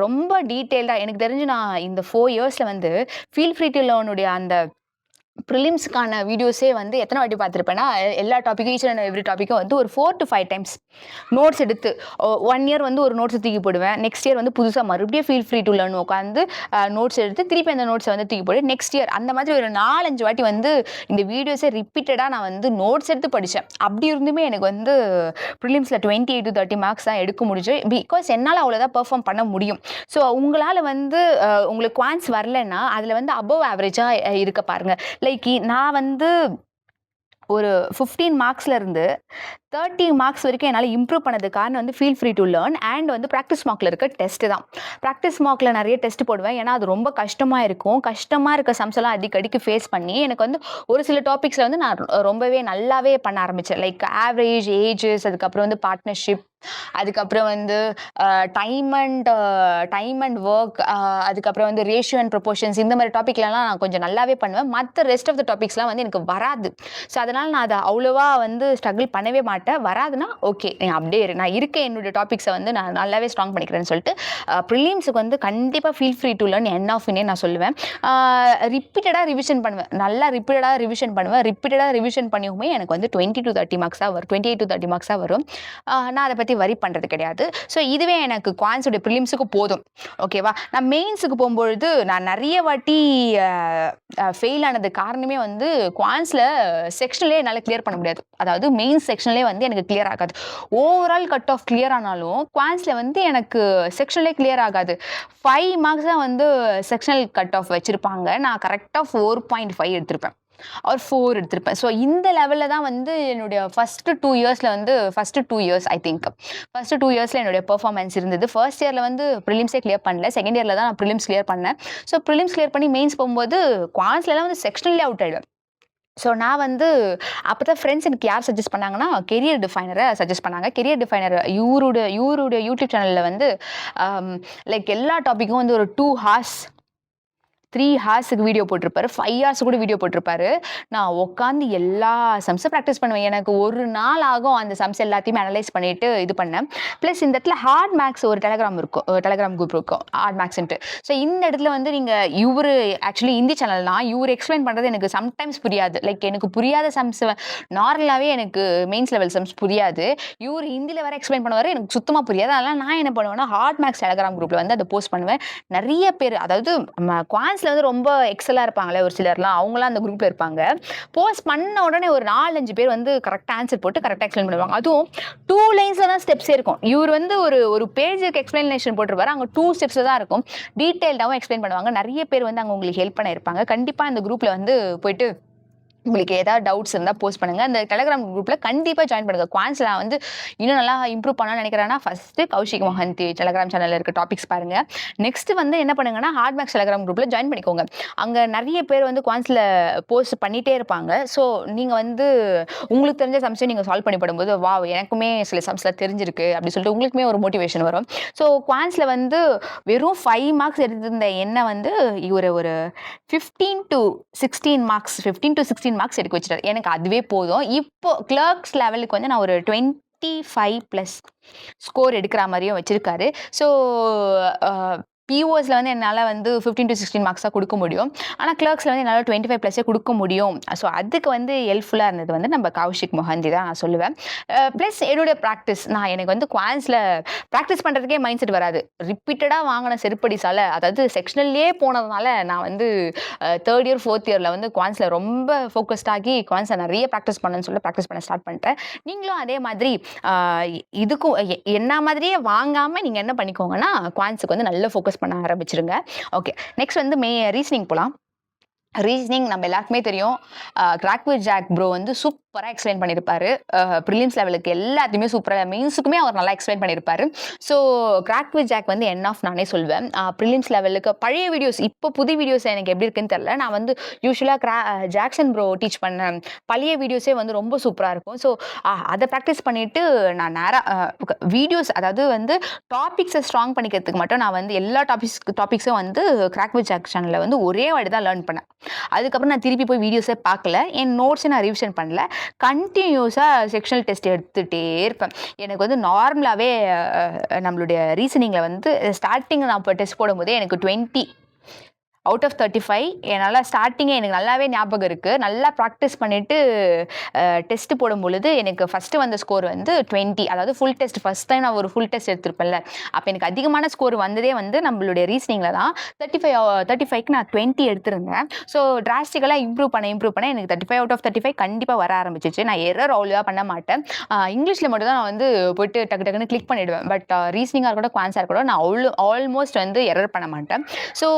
S1: ரொம்ப டீட்டெயில்டாக எனக்கு தெரிஞ்சு நான் இந்த 4 இயர்ஸில் வந்து ஃபீல் ஃப்ரீ டு லேர்னுடைய அந்த ப்ரிலிம்ஸ்க்கான வீடியோஸே வந்து எத்தனை வாட்டி பார்த்துருப்பேன்னா, எல்லா டாப்பிக்கும் ஈச் அண்ட் எவ்ரி டாப்பிக்கும் வந்து ஒரு 4 to 5 டைம்ஸ் நோட்ஸ் எடுத்து 1 இயர் வந்து ஒரு நோட்ஸை தூக்கி போடுவேன். நெக்ஸ்ட் இயர் வந்து புதுசாக மறுபடியும் ஃபீல் ஃப்ரீ டு லேர்ன் உட்காந்து நோட்ஸ் எடுத்து திருப்பி அந்த நோட்ஸை வந்து தூக்கி போடு. நெக்ஸ்ட் இயர் அந்த மாதிரி ஒரு 4-5 வாட்டி வந்து இந்த வீடியோஸை ரிப்பீட்டடாக நான் வந்து நோட்ஸ் எடுத்து படித்தேன். அப்படி இருந்துமே எனக்கு வந்து ப்ரிலிம்ஸில் 28 to 30 மார்க்ஸ் தான் எடுக்க முடிஞ்சு. பிகாஸ் என்னால் அவ்வளோதான் பெர்ஃபார்ம் பண்ண முடியும். ஸோ உங்களால் வந்து உங்களுக்கு குவான்ஸ் வரலன்னா அதில் வந்து அபவ் ஆவரேஜாக இருக்க பாருங்கள். லைக் நான் வந்து ஒரு 15 மார்க்ஸ்லேருந்து 30 மார்க்ஸ் வரைக்கும் என்னால் இம்ப்ரூவ் பண்ணது காரணம் வந்து feel free to learn and வந்து ப்ராக்டிஸ் மார்க்கில் இருக்க டெஸ்ட்டு தான். ப்ராக்டிஸ் மார்க்கில் நிறைய டெஸ்ட் போடுவேன். ஏன்னா அது ரொம்ப கஷ்டமாக இருக்கும். கஷ்டமாக இருக்க சம்ஸ் எல்லாம் அடிக்கடிக்கு ஃபேஸ் பண்ணி எனக்கு வந்து ஒரு சில டாபிக்ஸில் வந்து நான் ரொம்பவே நல்லாவே பண்ண ஆரம்பித்தேன். லைக் ஆவரேஜ், ஏஜஸ், அதுக்கப்புறம் வந்து பார்ட்னர்ஷிப், அதுக்கப்புறம் வந்து டைம் அண்ட் ஒர்க், அதுக்கப்புறம் வந்து ரேஷியோ அண்ட் ப்ரொபோர்ஷன்ஸ், இந்த மாதிரி டாப்பிக்லலாம் நான் கொஞ்சம் நல்லாவே பண்ணுவேன். மற்ற ரெஸ்ட் ஆஃப் த டாபிக்ஸ்லாம் வந்து எனக்கு வராது. ஸோ அதனால் நான் அதை அவ்வளோவா வந்து ஸ்ட்ரகிள் பண்ணவே மாட்டேன். வராதுன்னா ஓகே, நீ அப்படியே நான் இருக்கேன், என்னுடைய டாபிக்ஸை வந்து நான் நல்லாவே ஸ்ட்ராங் பண்ணிக்கிறேன்னு சொல்லிட்டு ப்ரிலிம்ஸுக்கு வந்து கண்டிப்பாக feel free to learn enough இன்னே நான் சொல்லுவேன். ரிப்பீட்டடாக ரிவிஷன் பண்ணுவேன். நல்லா ரிப்பீட்டடாக ரிவிஷன் பண்ணுவேன். ரிப்பீட்டடாக ரிவிஷன் பண்ணியுமே எனக்கு வந்து 20 to 30 மார்க்ஸாக வரும். 28 to 30 மார்க்ஸாக வரும். நான் அதை பற்றி வரி பண்ணுறது கிடையாது. ஸோ இதுவே எனக்கு குவான்ஸுடைய ப்ரிலிம்ஸுக்கு போதும். ஓகேவா? நான் மெயின்ஸுக்கு போகும்பொழுது நான் நிறைய வாட்டி ஃபெயில் ஆனது காரணமே வந்து குவான்ஸில் செக்ஷன்லேயே என்னால் கிளியர் பண்ண முடியாது. அதாவது மெயின் செக்ஷன்லேயே வந்து எனக்கு கிளியர் ஆகாது. ஓவரால் கட் ஆஃப் கிளியர் ஆனாலும் குவான்ஸில் வந்து எனக்கு செக்ஷன்லேயே கிளியர் ஆகாது. 5 மார்க்ஸ் தான் வந்து செக்ஷனல் கட் ஆஃப் வச்சுருப்பாங்க. நான் கரெக்டாக 4.5 எடுத்திருப்பேன். ஒரு 4 எடுத்திருப்பேன். ஸோ இந்த லெவலில் தான் வந்து என்னுடைய first 2 years I think first 2 இயர்ஸில் என்னுடைய பெர்ஃபார்மன்ஸ் இருந்தது. ஃபர்ஸ்ட் இயரில் வந்து ப்ரிலிம்ஸே கிளியர் பண்ணல. செகண்ட் இயரில் தான் நான் ப்ரிலிம்ஸ் கிளியர் பண்ணேன். ஸோ ப்ரிலிம்ஸ் கிளியர் பண்ணி மெயின்ஸ் போகும்போது குவான்ஸ்லாம் வந்து செக்ஷன்லேயே அவுட் ஆகிடுவேன். ஸோ நான் வந்து அப்போ தான் ஃப்ரெண்ட்ஸ் எனக்கு யார் சஜஸ்ட் பண்ணாங்கன்னா, கெரியர் டிஃபைனரை சஜஸ்ட் பண்ணாங்க. கெரியர் டிஃபைனர் இவருடைய யூடியூப் சேனலில் வந்து லைக் எல்லா டாப்பிக்கும் வந்து ஒரு 2 hours 3 ஹார்ஸுக்கு வீடியோ போட்டிருப்பாரு. 5 ஹார்ஸ் கூட வீடியோ போட்டிருப்பாரு. நான் உட்காந்து எல்லா சம்ஸும் ப்ராக்டிஸ் பண்ணுவேன். எனக்கு ஒரு நாள் ஆகும் அந்த சம்ஸ் எல்லாத்தையுமே அனலைஸ் பண்ணிட்டு இது பண்ணேன். ப்ளஸ் இந்த இடத்துல ஹார்ட் மேக்ஸ் ஒரு டெலகிராம் குரூப் இருக்கும், ஹார்ட் மேக்ஸ்ன்ட்டு. ஸோ இந்த இடத்துல வந்து நீங்கள் இவர் ஆக்சுவலி ஹிந்தி சேனல் தான். இவர் எக்ஸ்பிளைன் பண்ணுறது எனக்கு சம்டைம்ஸ் புரியாது. லைக் எனக்கு புரியாத சம்ஸ் நார்மலாகவே எனக்கு மெயின்ஸ் லெவல் சம்ஸ் புரியாது. இவர் ஹிந்தியில் வேறு எக்ஸ்பிளைன் பண்ணுவார், எனக்கு சுத்தமாக புரியாது. அதனால் நான் என்ன பண்ணுவேன்னா, ஹார்ட் மேக்ஸ் டெலகிராம் குரூப்பில் வந்து அதை போஸ்ட் பண்ணுவேன். நிறைய பேர், அதாவது குவான்ஸில் வந்து ரொம்ப எக்ஸலாக இருப்பாங்களே ஒரு சிலர்லாம், அவங்களாம் அந்த குரூப்பில் இருப்பாங்க. போஸ்ட் பண்ண உடனே ஒரு 4-5 பேர் வந்து கரெக்டாக ஆன்சர் போட்டு கரெக்டாக எக்ஸ்பிளைன் பண்ணுவாங்க. அதுவும் 2 லைன்ஸில் தான் ஸ்டெப்ஸே இருக்கும். இவர் வந்து ஒரு பேஜுக்கு எக்ஸ்பிளனேஷன் போட்டுருப்பாரு, அங்கே 2 ஸ்டெப்ஸில் தான் இருக்கும். டீட்டெயில்டாகவும் எக்ஸ்பிளைன் பண்ணுவாங்க. நிறைய பேர் வந்து அங்கே உங்களுக்கு ஹெல்ப் பண்ண இருப்பாங்க. கண்டிப்பாக அந்த குரூப்பில் வந்து போயிட்டு உங்களுக்கு ஏதாவது டவுட்ஸ் இருந்தால் போஸ்ட் பண்ணுங்கள். அந்த டெலகிராம் குரூப்பில் கண்டிப்பாக ஜாயின் பண்ணுங்கள். குவான்ஸில் வந்து இன்னும் நல்லா இம்ப்ரூவ் பண்ணணும்னு நினைக்கிறேன்னா ஃபஸ்ட்டு கௌஷிக் மொஹந்தி டெலகிராம் சேனலில் இருக்க டாபிக்ஸ் பாருங்கள். நெக்ஸ்ட் வந்து என்ன பண்ணுங்கன்னா, ஹார்ட் மேக்ஸ் டெலகிராம் குரூப்பில் ஜாயின் பண்ணிக்கோங்க. அங்கே நிறைய பேர் வந்து குவான்ஸில் போஸ்ட் பண்ணிகிட்டே இருப்பாங்க. ஸோ நீங்கள் வந்து உங்களுக்கு தெரிஞ்ச சம்ஸையும் நீங்கள் சால்வ் பண்ணி படும்போது எனக்குமே சில சம்ஸில் தெரிஞ்சிருக்கு அப்படி சொல்லிட்டு உங்களுக்குமே ஒரு மோட்டிவேஷன் வரும். ஸோ குவான்ஸில் வந்து வெறும் 5 மார்க்ஸ் எடுத்திருந்த என்ன வந்து ஒரு 15 to 16 மார்க்ஸ் எடுக்க வச்சுட்டாரு. எனக்கு அதுவே போதும். இப்போ கிளர்க்ஸ் லெவலுக்கு வந்து நான் ஒரு 25+ ஸ்கோர் எடுக்கிற மாரியும் வச்சிருக்காரு. ஸோ பிஓஎஸ்ல வந்து என்னால வந்து 15 to 16 மார்க்ஸ் தான் குடுக்க முடியும். ஆனா கிளர்க்ஸ்ல வந்து என்னால 25+ குடுக்க முடியும். ஸோ அதுக்கு வந்து ஹெல்ப்ஃபுல்லா இருந்தது வந்து நம்ம கௌஷிக் மொஹந்தி தான் நான் சொல்லுவேன். பிளஸ் என்னுடைய பிராக்டிஸ் எனக்கு வந்து குவான்ஸ்ல பிராக்டிஸ் பண்றதுக்கே மைண்ட் செட் வராது. ரிப்பீட்டடா வாங்கின செருப்படிசால அதாவது செக்ஷனல்லே போனதுனால நான் வந்து 3rd இயர் 4th இயர்ல வந்து குவான்ஸ்ல ரொம்ப ஃபோக்கஸ்ட் ஆகி குவான்ஸ்ல நிறைய பிராக்டிஸ் பண்ணணும்னு சொல்லி பிராக்டிஸ் பண்ண ஸ்டார்ட் பண்ணிட்டேன். நீங்களும் அதே மாதிரி இதுக்கும் என்ன மாதிரியே வாங்காம நீங்க என்ன பண்ணிக்கோங்கன்னா குவான்ஸுக்கு வந்து நல்ல ஃபோக்கஸ் பண்ண ஆரம்பிச்சிருங்க. ஓகே, நெக்ஸ்ட் வந்து ரீசனிங் போலாம். ரீசனிங் நம்ம எல்லாருக்குமே தெரியும். கிராக் வித் ஜாக் ப்ரோ வந்து சூப்பராக எக்ஸ்பிளைன் பண்ணியிருப்பாரு. ப்ரிலிம்ஸ் லெவலுக்கு எல்லாத்தையுமே சூப்பராக, மெயின்ஸுக்குமே அவர் நல்லா எக்ஸ்பிளைன் பண்ணியிருப்பாரு. ஸோ கிராக் வித் ஜாக் வந்து என் ஆஃப் நானே சொல்வேன். ப்ரிலிம்ஸ் லெவலுக்கு பழைய வீடியோஸ், இப்போ புது வீடியோஸ் எனக்கு எப்படி இருக்குன்னு தெரியல. நான் வந்து யூஸ்வலாக ஜாக்சன் ப்ரோ டீச் பண்ண பழைய வீடியோஸே வந்து ரொம்ப சூப்பராக இருக்கும். ஸோ அதை ப்ராக்டிஸ் பண்ணிட்டு நான் நேராக வீடியோஸ், அதாவது வந்து டாபிக்ஸை ஸ்ட்ராங் பண்ணிக்கிறதுக்கு மட்டும் நான் வந்து எல்லா டாபிக்ஸும் வந்து கிராக் வித் ஜாக் சேனலில் வந்து ஒரே வாட்டி தான் லேர்ன் பண்ணேன். அதுக்கப்புறம் நான் திருப்பி போய் வீடியோஸே பார்க்கல. என் நோட்ஸை நான் ரிவிஷன் பண்ணல. கண்டினியூஸாக செக்ஷனல் டெஸ்ட் எடுத்துகிட்டே இருப்பேன். எனக்கு வந்து நார்மலாகவே நம்மளுடைய ரீசனிங்கில் வந்து ஸ்டார்டிங் நான் இப்போ டெஸ்ட் போடும்போதே எனக்கு 20 அவுட் ஆஃப் 35. என்னால் ஸ்டார்டிங்கே எனக்கு நல்லாவே ஞாபகம் இருக்குது. நல்லா ப்ராக்டிஸ் பண்ணிவிட்டு டெஸ்ட் போடும் பொழுது எனக்கு ஃபஸ்ட்டு வந்த ஸ்கோர் வந்து 20. அதாவது ஃபுல் டெஸ்ட் ஃபஸ்ட் டைம் நான் ஒரு ஃபுல் டெஸ்ட் எடுத்திருப்பேன்ல, அப்போ எனக்கு அதிகமான ஸ்கோர் வந்ததே வந்து நம்மளுடைய ரீசனிங்கில் தான். 35க்கு நான் 20 எடுத்திருந்தேன். ஸோ டிராஸ்டிக்கலாக இம்ப்ரூவ் பண்ண எனக்கு 35 அவுட் ஆஃப் 35 கண்டிப்பாக வர ஆரம்பிச்சிச்சு. நான் எரர் அவ்வளோவா பண்ண மாட்டேன். இங்கிலீஷில் மட்டும் தான் நான் வந்து போய்ட்டு டக்குன்னு கிளிக் பண்ணிவிடுவேன். பட் ரீசனிங்காக இருக்கட்டும், குவான்ஸாக இருக்கட்டும், நான் ஆல்மோஸ்ட் வந்து எரர் பண்ண மாட்டேன். ஸோ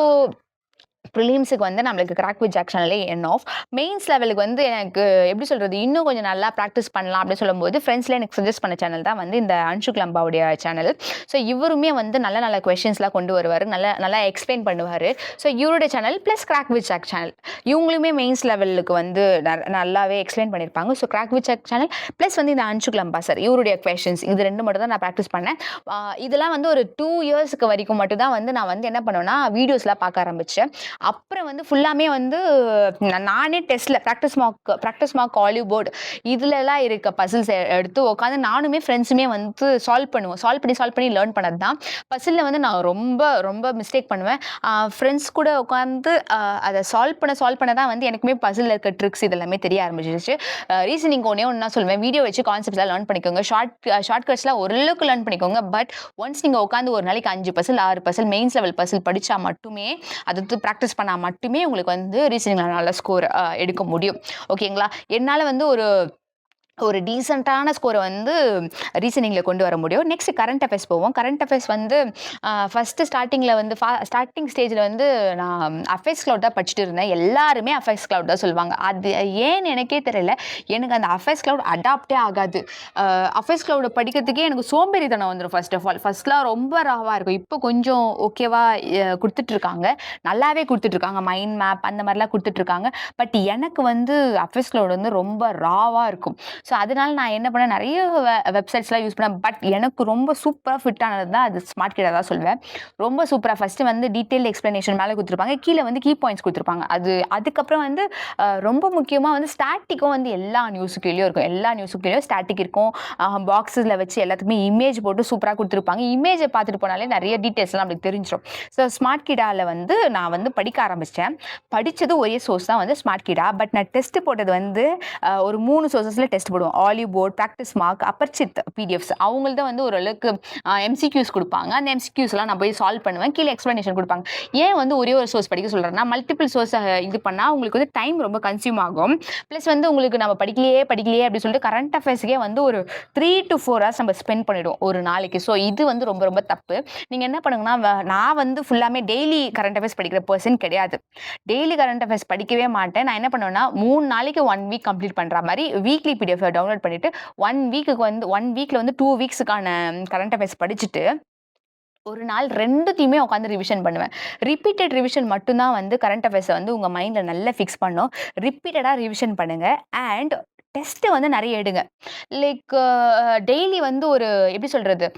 S1: ப்ரிலிம்ஸுக்கு வந்து நம்மளுக்கு கிராக் வித் ஜாக் சேனலே என் ஆஃப். மெயின்ஸ் லெவலுக்கு வந்து எனக்கு எப்படி சொல்கிறது, இன்னும் கொஞ்சம் நல்லா ப்ராக்டிஸ் பண்ணலாம் அப்படின்னு சொல்லும்போது ஃப்ரெண்ட்ஸில் எனக்கு சஜஸ்ட் பண்ண சேனல் தான் வந்து இந்த அன்ஷுக் லம்பாவுடைய சேனல். ஸோ இவருமே வந்து நல்ல நல்ல கொஷின்ஸ்லாம் கொண்டு வருவார், நல்லா எக்ஸ்பிளைன் பண்ணுவார். ஸோ இவருடைய channel plus crack with Jack channel இவங்களுமே மெயின்ஸ் லெவலுக்கு வந்து நல்லாவே எக்ஸ்பிளைன் பண்ணியிருப்பாங்க. So crack with Jack channel plus வந்து இந்த அன்ஷுக் லம்பா சார் இவருடைய கொஷின்ஸ், இது ரெண்டு மட்டும் தான் நான் ப்ராக்டிஸ் பண்ணேன். இதெல்லாம் வந்து ஒரு 2 இயர்ஸ்க்கு வரைக்கும் மட்டும் தான் வந்து நான் வந்து என்ன பண்ணுவேன்னா வீடியோஸ்லாம் பார்க்க ஆரம்பித்தேன். அப்புறம் வந்து ஃபுல்லாமே வந்து நானே டெஸ்ட்டில் ப்ராக்டிஸ் மார்க் ஆலிவ் போர்டு இதுலலாம் இருக்க பசில்ஸ் எடுத்து உட்காந்து நானுமே ஃப்ரெண்ட்ஸுமே வந்து சால்வ் பண்ணி லேர்ன் பண்ணது தான். பசிலில் வந்து நான் ரொம்ப மிஸ்டேக் பண்ணுவேன். ஃப்ரெண்ட்ஸ் கூட உட்காந்து அதை சால்வ் பண்ண தான் வந்து எனக்குமே பசிலில் இருக்க ட்ரிக்ஸ் இதெல்லாமே தெரிய ஆரம்பிச்சிருச்சு. ரீசனிங் ஒன்று நான் சொல்லுவேன், வீடியோ வச்சு கான்செப்ட்ஸ்லாம் லேர்ன் பண்ணிக்கோங்க, ஷார்ட்கட்ஸ்லாம் ஓரளவுக்கு லேர்ன் பண்ணிக்கோங்க. பட் ஒன்ஸ் நீங்கள் உட்காந்து ஒரு நாளைக்கு 5 பசில் 6 பசில் மெயின்ஸ் லெவல் பசில் படித்தா மட்டுமே, அது ப்ராக்டிஸ் பண்ணால் மட்டுமே உங்களுக்கு வந்து ரீசனிங்கில் நல்ல ஸ்கோர் எடுக்க முடியும். ஓகேங்களா? என்னால் வந்து ஒரு டீசெண்டான ஸ்கோரை வந்து ரீசனிங்கில் கொண்டு வர முடியும். நெக்ஸ்ட் கரண்ட் அஃபேர்ஸ் போவோம். கரண்ட் அஃபேர்ஸ் வந்து ஃபஸ்ட்டு ஸ்டார்டிங் ஸ்டேஜில் வந்து நான் அஃபேர்ஸ் கிளவுட் தான் படிச்சுட்டு இருந்தேன். எல்லாருமே அஃபேர்ஸ் கிளவுட் தான் சொல்லுவாங்க. அது ஏன்னு எனக்கே தெரியல. எனக்கு அந்த அஃபேர்ஸ் கிளவுட் அடாப்டே ஆகாது. அஃபேர்ஸ் கிளவுடை படிக்கிறதுக்கே எனக்கு சோம்பேறித்தனம் வந்துடும். ஃபர்ஸ்ட் ஆஃப் ஆல் ஃபஸ்ட்லாம் ரொம்ப ராவாக இருக்கும். இப்போ கொஞ்சம் ஓகேவா கொடுத்துட்ருக்காங்க, நல்லாவே கொடுத்துட்ருக்காங்க. மைண்ட் மேப் அந்த மாதிரிலாம் கொடுத்துட்ருக்காங்க. பட் எனக்கு வந்து அஃபேர்ஸ் கிளவுட் வந்து ரொம்ப ராவாக இருக்கும். ஸோ அதனால நான் என்ன பண்ணேன், நிறைய வெப்சைட்ஸ்லாம் யூஸ் பண்ணேன். பட் எனக்கு ரொம்ப சூப்பராக ஃபிட் ஆனது தான் அது ஸ்மார்ட் கிட்டா தான் சொல்வேன். ரொம்ப சூப்பராக ஃபஸ்ட்டு வந்து டீட்டெயில் எக்ஸ்ப்ளனேஷன் மேலே கொடுத்துருப்பாங்க, கீழே வந்து கீ பாயிண்ட்ஸ் கொடுத்துருப்பாங்க. அதுக்கப்புறம் வந்து ரொம்ப முக்கியமாக வந்து ஸ்டாட்டிக்கும் வந்து எல்லா நியூஸுக்குள்ளேயும் இருக்கும். எல்லா நியூஸுக்குள்ளேயும் ஸ்டாட்டிக் இருக்கும். பாக்ஸில் வச்சு எல்லாத்துக்குமே இமேஜ் போட்டு சூப்பராக கொடுத்துருப்பாங்க. இமேஜை பார்த்துட்டு போனாலே நிறைய டீட்டெயில்ஸ்லாம் நம்மளுக்கு தெரிஞ்சிடும். ஸோ ஸ்மார்ட் கிடாவில் வந்து நான் வந்து படிக்க ஆரம்பித்தேன். படித்தது ஒரே சோர்ஸ் தான் வந்து ஸ்மார்ட் கிடா. பட் நான் டெஸ்ட்டு போட்டது வந்து ஒரு 3 சோர்ஸஸில் டெஸ்ட் போடுவோம். ஆலிவ் போர்ட், ப்ராக்டிஸ் மார்க், அப்பர்சித் பிடிஎஃப்ஸ். அவங்கள்தான் வந்து ஓரளவுக்கு எம்சிக்யூஸ் கொடுப்பாங்க. அந்த எம்சிக்யூஸ்லாம் நான் போய் சால்வ் பண்ணுவேன். கீழே எக்ஸ்ப்ளனேஷன் கொடுப்பாங்க. ஏன் வந்து ஒரே ஒரு சோர்ஸ் படிக்க சொல்கிறேன்னா, மல்டிபிள் சோர்ஸ் இது பண்ணால் உங்களுக்கு வந்து டைம் ரொம்ப கன்சியூம் ஆகும். ப்ளஸ் வந்து உங்களுக்கு நம்ம படிக்கலையே அப்படின்னு சொல்லிட்டு கரண்ட் அஃபேர்ஸுக்கே வந்து ஒரு 3 to 4 hours நம்ம ஸ்பெண்ட் பண்ணிவிடுவோம் ஒரு நாளைக்கு. ஸோ இது வந்து ரொம்ப தப்பு. நீங்கள் என்ன பண்ணுங்கன்னா, நான் வந்து ஃபுல்லாமே டெய்லி கரண்ட் அஃபேர்ஸ் படிக்கிற பர்சன் கிடையாது. டெய்லி கரண்ட் அஃபேர்ஸ் படிக்கவே மாட்டேன். நான் என்ன பண்ணுவேன்னா, 3 நாளைக்கு 1 வீக் கம்ப்ளீட் பண்ணுற மாதிரி வீக்லி பிடிஎஃப் டவுன்லோட் பண்ணிவிட்டு 1 வீக்கில் வந்து 2 வீக்ஸுக்கான கரண்ட் அஃபேர்ஸ் படிச்சுட்டு ஒரு நாள் 2த்தையுமே உட்காந்து ரிவிஷன் பண்ணுவேன். ரிப்பீட்டட் ரிவிஷன் மட்டும்தான் வந்து கரண்ட் அஃபேர்ஸை வந்து உங்கள் மைண்டில் நல்லா ஃபிக்ஸ் பண்ணும். ரிப்பீட்டடாக ரிவிஷன் பண்ணுங்கள். அண்ட் டெஸ்ட்டு வந்து நிறைய எடுங்க. லைக் டெய்லி வந்து ஒரு எப்படி சொல்கிறது,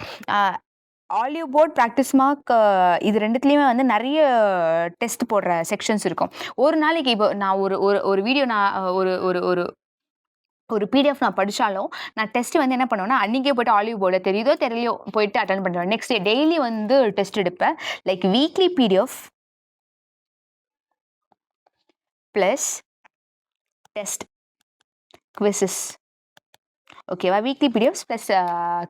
S1: ஆலிவ் போர்ட், ப்ராக்டிஸ் மார்க், இது ரெண்டுத்துலேயுமே வந்து நிறைய டெஸ்ட் போடுற செக்ஷன்ஸ் இருக்கும். ஒரு நாளைக்கு இப்போ நான் ஒரு ஒரு ஒரு வீடியோ நான் ஒரு ஒரு ஒரு ஒரு பிடிஎஃப் நான் படிச்சாலும், நான் டெஸ்ட் வந்து என்ன பண்ணுவேன்னா, அன்னைக்கே போயிட்டு ஆலிவ் போர்ட்ல தெரியுதோ தெரியலையோ போயிட்டு அட்டெண்ட் பண்ணிடுவேன். நெக்ஸ்ட் டே டெய்லி வந்து டெஸ்ட் எடுப்பேன். Like weekly PDF plus test quizzes. ஓகேவா? வீக்லி பிடிஎஃப்ஸ் ப்ளஸ்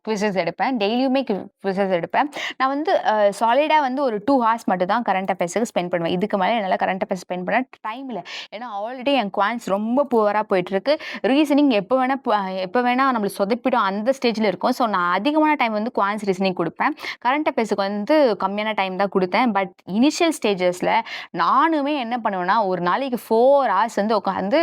S1: குவிஸஸ் எடுப்பேன். டெய்லியுமே குவிஸஸ் எடுப்பேன். நான் வந்து சாலிடா வந்து ஒரு 2 ஹார்ஸ் மட்டும் தான் கரண்ட் அஃபேர்ஸுக்கு ஸ்பெண்ட் பண்ணுவேன். இதுக்கு மேலே என்னால கரண்ட் அஃபேர்ஸ் ஸ்பெண்ட் பண்ண டைம் இல்ல. ஏன்னா ஆல்ரெடி என் குவான்ஸ் ரொம்ப புவரா போயிட்டுருக்கு. ரீசனிங் எப்போ வேணா நம்மள சொதப்பிடும் அந்த ஸ்டேஜ்ல இருக்கும். ஸோ நான் அதிகமான டைம் வந்து குவான்ஸ் ரீசனிங் குடுப்பேன். கரண்ட் அஃபேர்ஸுக்கு வந்து கம்மியான டைம் தான் குடுத்தேன். பட் இனிஷியல் ஸ்டேஜஸ்ல நானுமே என்ன பண்ணுவேன்னா, ஒரு நாளைக்கு 4 ஹார்ஸ் வந்து உட்காந்து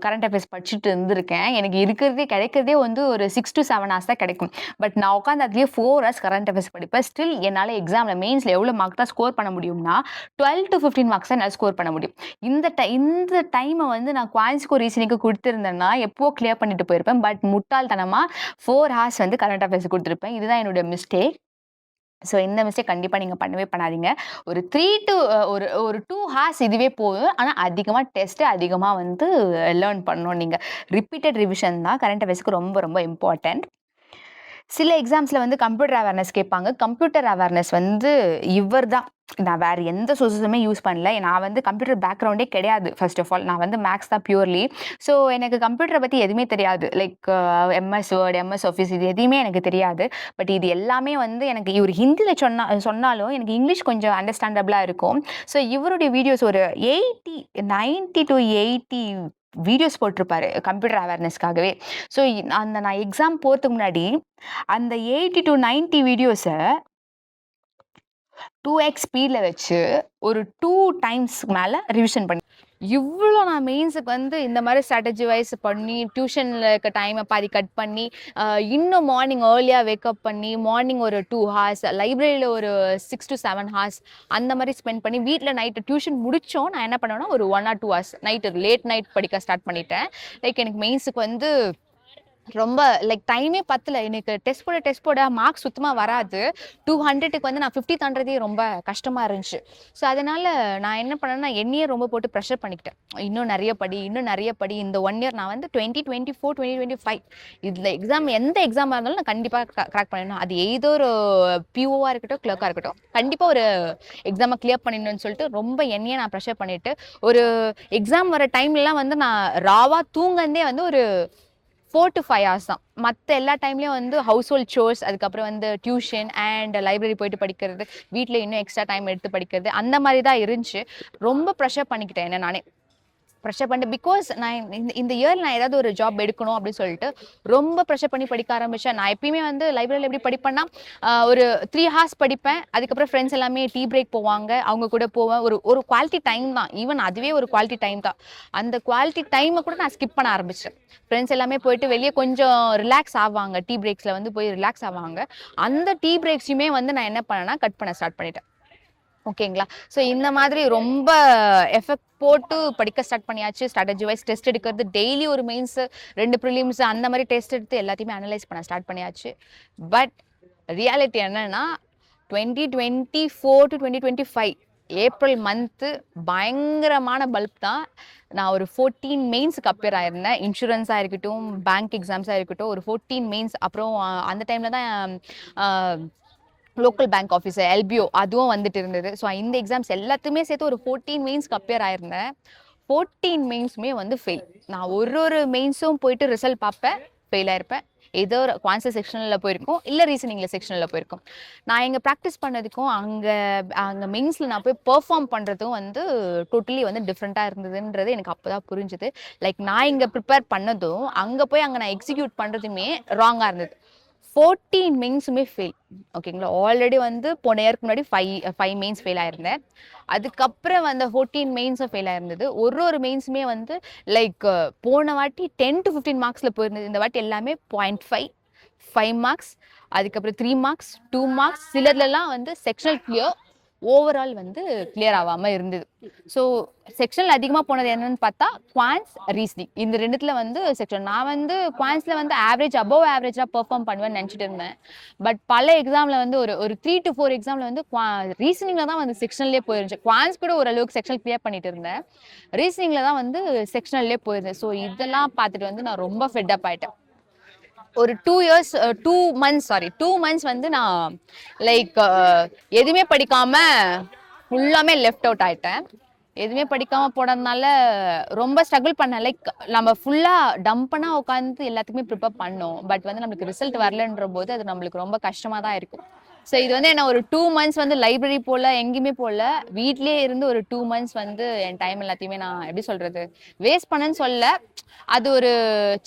S1: கரண்ட் அஃபேர்ஸ் படிச்சுட்டு இருந்திருக்கேன். எனக்கு கிடைக்கிறதே வந்து ஒரு 6 to 7 ஹார்ஸ் தான் கிடைக்கும். பட் நான் உட்காந்து அதுலயே 4 ஹார்ஸ் கரண்ட் அஃபேர்ஸ் படிப்பேன். ஸ்டில் என்னால எக்ஸாம்ல மெயின்ஸ்ல எவ்வளவு மார்க் தான் ஸ்கோர் பண்ண முடியும்னா 12 to 15 மார்க்ஸ் தான் என்னால ஸ்கோர் பண்ண முடியும். இந்த டைமை வந்து நான் குவான்ஸ்க்கு ரீசனிங்க்கு கொடுத்திருந்தேன்னா எப்போ கிளியர் பண்ணிட்டு போயிருப்பேன். பட் முட்டாள்தனமா 4 ஹார்ஸ் வந்து கரண்ட் அஃபேர்ஸ் கொடுத்துருப்பேன். இதுதான் என்னோட மிஸ்டேக். ஸோ இந்த மிஸ்டேக் கண்டிப்பாக நீங்கள் பண்ணவே பண்ணாதீங்க. ஒரு 3 to ஒரு 2 ஹார்ஸ் இதுவே போதும். ஆனால் அதிகமாக டெஸ்ட்டு அதிகமாக வந்து லேர்ன் பண்ணணும். நீங்கள் ரிப்பீட்டட் ரிவிஷன் தான் கரண்ட் அஃபேர்ஸ்க்கு ரொம்ப ரொம்ப இம்பார்ட்டன்ட். சில எக்ஸாம்ஸில் வந்து கம்ப்யூட்டர் அவேர்னஸ் கேட்பாங்க. கம்ப்யூட்டர் அவேர்னஸ் வந்து இவர் தான். நான் வேறு எந்த சோர்ஸஸுமே யூஸ் பண்ணல. நான் வந்து கம்ப்யூட்டர் பேக்ரவுண்டே கிடையாது. ஃபர்ஸ்ட் ஆஃப் ஆல் நான் வந்து மேக்ஸ் தான் பியூர்லி. ஸோ எனக்கு கம்ப்யூட்டரை பற்றி எதுவுமே தெரியாது. Like MS word, MS office இது எதுவுமே எனக்கு தெரியாது. பட் இது எல்லாமே வந்து எனக்கு இவர் ஹிந்தியில் சொன்னாலும் எனக்கு இங்கிலீஷ் கொஞ்சம் அண்டர்ஸ்டாண்டபிளாக இருக்கும். ஸோ இவருடைய வீடியோஸ் ஒரு 90 to 80 வீடியோஸ் போட்டிருப்பாரு கம்ப்யூட்டர் அவேர்னஸ்க்காகவே. ஸோ நான் எக்ஸாம் போகிறதுக்கு முன்னாடி அந்த 80 to 90 வீடியோஸை 2x ஸ்பீடில் வச்சு ஒரு 2 டைம்ஸ் மேலே ரிவிஷன் பண்ணி இவ்வளோ நான் மெயின்ஸுக்கு வந்து இந்த மாதிரி ஸ்ட்ராட்டஜி வைஸ் பண்ணி டியூஷனில் இருக்க டைமை பாதி கட் பண்ணி இன்னும் மார்னிங் ஏர்லியாக வேக்கப் பண்ணி மார்னிங் ஒரு 2 ஹார்ஸ் லைப்ரரியில் ஒரு 6 to 7 ஹார்ஸ் அந்த மாதிரி ஸ்பெண்ட் பண்ணி வீட்டில் நைட்டு டியூஷன் முடித்தோம். நான் என்ன பண்ணுவேன்னா ஒரு 1 or 2 hours night late night படிக்க ஸ்டார்ட் பண்ணிட்டேன். லைக் எனக்கு மெயின்ஸுக்கு வந்து ரொம்ப லைக் டைமே பத்தல. எனக்கு டெஸ்ட் போட மார்க்ஸ் சுத்தமாக வராது. 200க்கு வந்து நான் 50 தாண்டதே ரொம்ப கஷ்டமாக இருந்துச்சு. ஸோ அதனால் நான் என்ன பண்ணேன்னா என்னையே ரொம்ப போட்டு ப்ரெஷர் பண்ணிக்கிட்டேன். இன்னும் நிறைய படி. இந்த 1 இயர் நான் வந்து 2024 2025 இதில் எந்த எக்ஸாமாக இருந்தாலும் நான் கண்டிப்பாக கிராக் பண்ணிடணும். அது ஏதோ ஒரு பிஓவாக இருக்கட்டும் கிளர்க்காக இருக்கட்டும் கண்டிப்பாக ஒரு எக்ஸாமை கிளியர் பண்ணிடணும்னு சொல்லிட்டு ரொம்ப என்னையே நான் ப்ரெஷர் பண்ணிவிட்டு ஒரு எக்ஸாம் வர டைம்லலாம் வந்து நான் ராவாக தூங்கந்தே வந்து ஒரு 4 to 5 ஹார்ஸ் தான். மற்ற எல்லா டைம்லேயும் வந்து ஹவுஸ் ஹோல்ட் ஷோர்ஸ், அதுக்கப்புறம் வந்து டியூஷன் அண்ட் லைப்ரரி போயிட்டு படிக்கிறது, வீட்டில் இன்னும் எக்ஸ்ட்ரா டைம் எடுத்து படிக்கிறது அந்த மாதிரி தான் இருந்துச்சு. ரொம்ப ப்ரெஷர் பண்ணிக்கிட்டேன் என்ன நானே. ப்ரெஷர் பண்ணிட்டு பிகாஸ் நான் இந்த இயர் நான் ஏதாவது ஒரு ஜாப் எடுக்கணும் அப்படின்னு சொல்லிட்டு ரொம்ப ப்ரெஷர் பண்ணி படிக்க ஆரம்பித்தேன். நான் எப்பயுமே வந்து லைப்ரரியில் எப்படி படிப்பேன்னா ஒரு 3 ஹார்ஸ் படிப்பேன். அதுக்கப்புறம் ஃப்ரெண்ட்ஸ் எல்லாமே டீ பிரேக் போவாங்க, அவங்க கூட போவேன். ஒரு குவாலிட்டி டைம் தான். ஈவன் அதுவே ஒரு குவாலிட்டி டைம் தான். அந்த குவாலிட்டி டைமை கூட நான் ஸ்கிப் பண்ண ஆரம்பித்தேன். ஃப்ரெண்ட்ஸ் எல்லாமே போயிட்டு வெளியே கொஞ்சம் ரிலாக்ஸ் ஆவாங்க, டீ பிரேக்ஸில் வந்து போய் ரிலாக்ஸ் ஆவாங்க. அந்த டீ பிரேக்ஸையுமே வந்து நான் என்ன பண்ணேன்னா கட் பண்ண ஸ்டார்ட் பண்ணிட்டேன். ஓகேங்களா? ஸோ இந்த மாதிரி ரொம்ப எஃபெக்ட் போட்டு படிக்க ஸ்டார்ட் பண்ணியாச்சு. ஸ்ட்ராட்டஜி வைஸ் டெஸ்ட் எடுக்கிறது, டெய்லி ஒரு மெயின்ஸ் 2 ப்ரிலிம்ஸ் அந்த மாதிரி டெஸ்ட் எடுத்து எல்லாத்தையுமே அனலைஸ் பண்ண ஸ்டார்ட் பண்ணியாச்சு. பட் ரியாலிட்டி என்னன்னா 2024 to 2025 ஏப்ரல் மந்த்து பயங்கரமான பல்ப் தான். நான் ஒரு 14 மெயின்ஸுக்கு அப்பியர் ஆயிருந்தேன். இன்சூரன்ஸாக இருக்கட்டும், பேங்க் எக்ஸாம்ஸாக இருக்கட்டும், ஒரு 14 மெயின்ஸ். அப்புறம் அந்த டைமில் தான் லோக்கல் பேங்க் ஆஃபீஸர் எல்பிஓ அதுவும் வந்துட்டு இருந்தது. ஸோ இந்த எக்ஸாம்ஸ் எல்லாத்தையுமே சேர்த்து ஒரு 14 மெயின்ஸ்க்கு அப்பியர் ஆயிருந்தேன். 14 மெயின்ஸுமே வந்து ஃபெயில். நான் ஒரு மெயின்ஸும் போயிட்டு ரிசல்ட் பார்ப்பேன், ஃபெயில் ஆயிருப்பேன். ஏதோ ஒரு குவான்சர் செக்ஷனில் போயிருக்கோம், இல்லை ரீசனிங்கில் செக்ஷனில் போயிருக்கோம். நான் இங்கே ப்ராக்டிஸ் பண்ணதுக்கும் அங்கே மெயின்ஸில் நான் போய் பெர்ஃபார்ம் பண்ணுறதும் வந்து டோட்டலி வந்து டிஃப்ரெண்ட்டாக இருந்ததுன்றது எனக்கு அப்போ தான் புரிஞ்சுது. லைக் நான் இங்கே ப்ரிப்பேர் பண்ணதும் அங்கே நான் எக்ஸிக்யூட் பண்ணுறதுமே ராங்காக இருந்தது. 14 மெயின்ஸுமே ஃபெயில். ஓகேங்களா? ஆல்ரெடி வந்து போன இயருக்கு முன்னாடி 5 மெயின்ஸ் ஃபெயில் ஆயிருந்தேன். அதுக்கப்புறம் வந்து 14 மெயின்ஸும் ஃபெயில் ஆயிருந்தது. ஒரு மெயின்ஸுமே வந்து லைக் போன வாட்டி 10 to 15 மார்க்ஸில் போயிருந்தது. இந்த வாட்டி எல்லாமே 0.5, 5 மார்க்ஸ், அதுக்கப்புறம் 3 மார்க்ஸ், 2 மார்க்ஸ், சிலர்லாம் வந்து செக்ஷனல் கிளியர், ஓவரால் வந்து கிளியர் ஆகாம இருந்தது. ஸோ செக்ஷனில் அதிகமாக போனது என்னன்னு பார்த்தா குவான்ஸ், ரீசனிங், இந்த ரெண்டுத்துல வந்து செக்ஷன். நான் வந்து குவான்ஸ்ல வந்து ஆவரேஜ் அபவ் ஆவரேஜாக பெர்ஃபார்ம் பண்ணுவேன்னு நினச்சிட்டு இருந்தேன். பட் பல எக்ஸாமில் வந்து ஒரு 3 to 4 எக்ஸாமில் வந்து ரீசனிங்கில் தான் வந்து செக்ஷன்லேயே போயிருந்துச்சு. குவான்ஸ் கூட ஓரளவுக்கு செக்ஷன் கிளியர் பண்ணிட்டு இருந்தேன். ரீசனிங்கில் தான் வந்து செக்ஷனல்லே போயிருந்தேன். ஸோ இதெல்லாம் பார்த்துட்டு வந்து நான் ரொம்ப ஃபெட்டப் ஆயிட்டேன். ஒரு 2 months வந்து நான் லைக் எதுவுமே படிக்காம ஃபுல்லாமே லெஃப்ட் அவுட் ஆயிட்டேன். எதுவுமே படிக்காம போனதுனால ரொம்ப ஸ்ட்ரகிள் பண்ணேன். லைக் நம்ம ஃபுல்லா டம்பனா உட்காந்து எல்லாத்துக்குமே ப்ரிப்பேர் பண்ணோம். பட் வந்து நம்மளுக்கு ரிசல்ட் வரலன்ற போது அது நம்மளுக்கு ரொம்ப கஷ்டமா தான் இருக்கும். ஸோ இது வந்து என்ன ஒரு 2 months வந்து லைப்ரரி போல எங்கேயுமே போல, வீட்லயே இருந்து ஒரு 2 months வந்து என் டைம் எல்லாத்தையுமே நான் எப்படி சொல்றது, வேஸ்ட் பண்ணேன்னு சொல்ல. அது ஒரு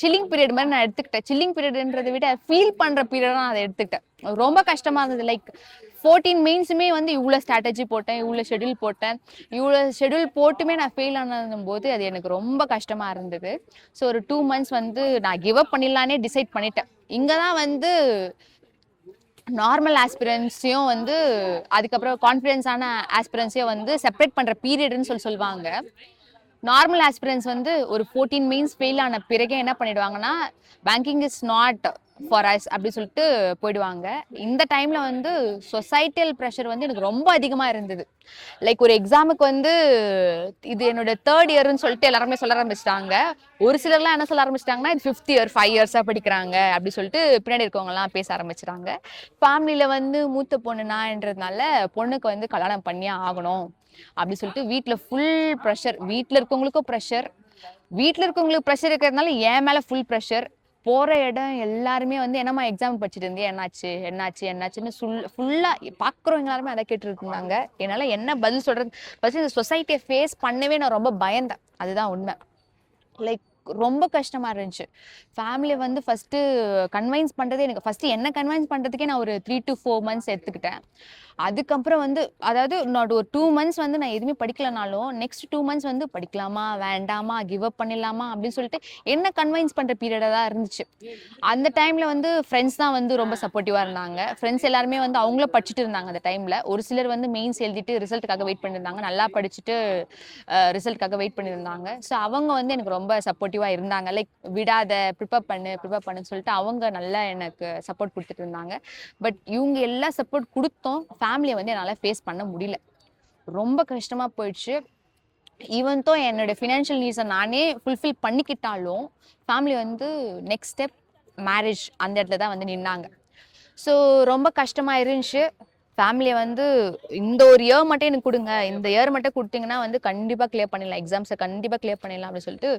S1: சில்லிங் பீரியட் மாதிரி நான் எடுத்துக்கிட்டேன். சில்லிங் பீரியட்ன்றதை விட ஃபீல் பண்ற பீரியட் நான் அதை எடுத்துக்கிட்டேன். ரொம்ப கஷ்டமா இருந்தது. லைக் 14 மெயின்ஸுமே வந்து இவ்வளோ ஸ்ட்ராட்டஜி போட்டேன், இவ்வளோ ஷெட்யூல் போட்டேன். இவ்வளோ ஷெட்யூல் போட்டுமே நான் ஃபெயில் ஆனதும் போது அது எனக்கு ரொம்ப கஷ்டமா இருந்தது. ஸோ ஒரு 2 months வந்து நான் கிவ் அப் பண்ணிடலானே டிசைட் பண்ணிட்டேன். இங்கே தான் வந்து நார்மல் ஆஸ்பிரன்ஸையும் வந்து அதுக்கப்புறம் கான்ஃபிடென்ஸான ஆஸ்பிரன்ஸையும் வந்து செப்பரேட் பண்ணுற பீரியட்னு சொல்லுவாங்க. நார்மல் ஆஸ்பிரன்ஸ் வந்து ஒரு 14 மெயின்ஸ் ஃபெயில் ஆன பிறகு என்ன பண்ணிடுவாங்கன்னா, banking is not for us அப்படி சொல்லிட்டு போயிடுவாங்க. இந்த டைம்ல வந்து சொசைட்டல் ப்ரெஷர் வந்து எனக்கு ரொம்ப அதிகமா இருந்தது. லைக் ஒரு எக்ஸாமுக்கு வந்து இது என்னோட 3rd இயர்னு சொல்லிட்டு எல்லாருமே சொல்ல ஆரம்பிச்சிட்டாங்க. ஒரு சிலர்லாம் என்ன சொல்ல ஆரம்பிச்சிட்டாங்கன்னா, இது 5th இயர் 5 இயர்ஸா படிக்கிறாங்க அப்படி சொல்லிட்டு பின்னாடி இருக்கவங்க எல்லாம் பேச ஆரம்பிச்சிட்டாங்க. ஃபேமிலியில வந்து மூத்த பொண்ணு நான்ன்றதுனால பொண்ணுக்கு வந்து கல்யாணம் பண்ணியே ஆகணும் அப்படி சொல்லிட்டு வீட்டில் ஃபுல் ப்ரெஷர். வீட்டில் இருக்கவங்களுக்கும் ப்ரெஷர், வீட்டில் இருக்கவங்களுக்கு ப்ரெஷர் இருக்கிறதுனால என் மேலே ஃபுல் ப்ரெஷர். போகிற இடம் எல்லாருமே வந்து என்னம்மா எக்ஸாம் படிச்சுட்டு இருந்தே, என்னாச்சு என்னாச்சு என்னாச்சுன்னு ஃபுல்லாக பார்க்குறவங்க எல்லாருமே அதை கேட்டுட்டு இருந்தாங்க. என்னால் என்ன பதில் சொல்கிறது, ஃபஸ்ட்டு இந்த சொசைட்டியை ஃபேஸ் பண்ணவே நான் ரொம்ப பயந்தேன். அதுதான் உண்மை. லைக் ரொம்ப கஷ்டமா இருந்துச்சு. ஃபேமிலியை வந்து ஃபஸ்ட்டு கன்வைன்ஸ் பண்ணுறதே எனக்கு ஃபஸ்ட்டு என்ன கன்வைன்ஸ் பண்ணுறதுக்கே நான் ஒரு 3 to 4 months எடுத்துக்கிட்டேன். அதுக்கப்புறம் வந்து அதாவது நான் ஒரு 2 months வந்து நான் எதுவுமே படிக்கலனாலும் நெக்ஸ்ட் 2 months வந்து படிக்கலாமா வேண்டாமா கிவ் அப் பண்ணிடலாமா அப்படின்னு சொல்லிட்டு என்ன கன்வைன்ஸ் பண்ணுற பீரியடாக தான் இருந்துச்சு. அந்த டைமில் வந்து ஃப்ரெண்ட்ஸ் தான் வந்து ரொம்ப சப்போர்ட்டிவாக இருந்தாங்க. ஃப்ரெண்ட்ஸ் எல்லாருமே வந்து அவங்களும் படிச்சுட்டு இருந்தாங்க அந்த டைமில். ஒரு சிலர் வந்து மெயின்ஸ் எழுதிட்டு ரிசல்ட்டுக்காக வெயிட் பண்ணியிருந்தாங்க, நல்லா படிச்சுட்டு ரிசல்ட்டுக்காக வெயிட் பண்ணியிருந்தாங்க. ஸோ அவங்க வந்து எனக்கு ரொம்ப சப்போர்ட்டிவாக இருந்தாங்க. லைக் விடாத, ப்ரிப்பேர் பண்ணுன்னு சொல்லிட்டு அவங்க நல்லா எனக்கு சப்போர்ட் கொடுத்துட்டு இருந்தாங்க. பட் இவங்க எல்லாம் சப்போர்ட் கொடுத்தோம், ஃபேமிலியை வந்து என்னால் ஃபேஸ் பண்ண முடியல. ரொம்ப கஷ்டமாக போயிடுச்சு. ஈவன் தோ என்னோட ஃபினான்ஷியல் நீட்ஸை நானே ஃபுல்ஃபில் பண்ணிக்கிட்டாலும் ஃபேமிலி வந்து நெக்ஸ்ட் ஸ்டெப் மேரேஜ் அந்த இடத்துல தான் வந்து நின்னாங்க. ஸோ ரொம்ப கஷ்டமாக இருந்துச்சு. ஃபேமிலியை வந்து இந்த ஒரு இயர் மட்டும் எனக்கு கொடுங்க, இந்த இயர் மட்டும் கொடுத்தீங்கன்னா வந்து கண்டிப்பாக கிளியர் பண்ணிடலாம், எக்ஸாம்ஸை கண்டிப்பாக கிளியர் பண்ணிடலாம் அப்படின்னு சொல்லிட்டு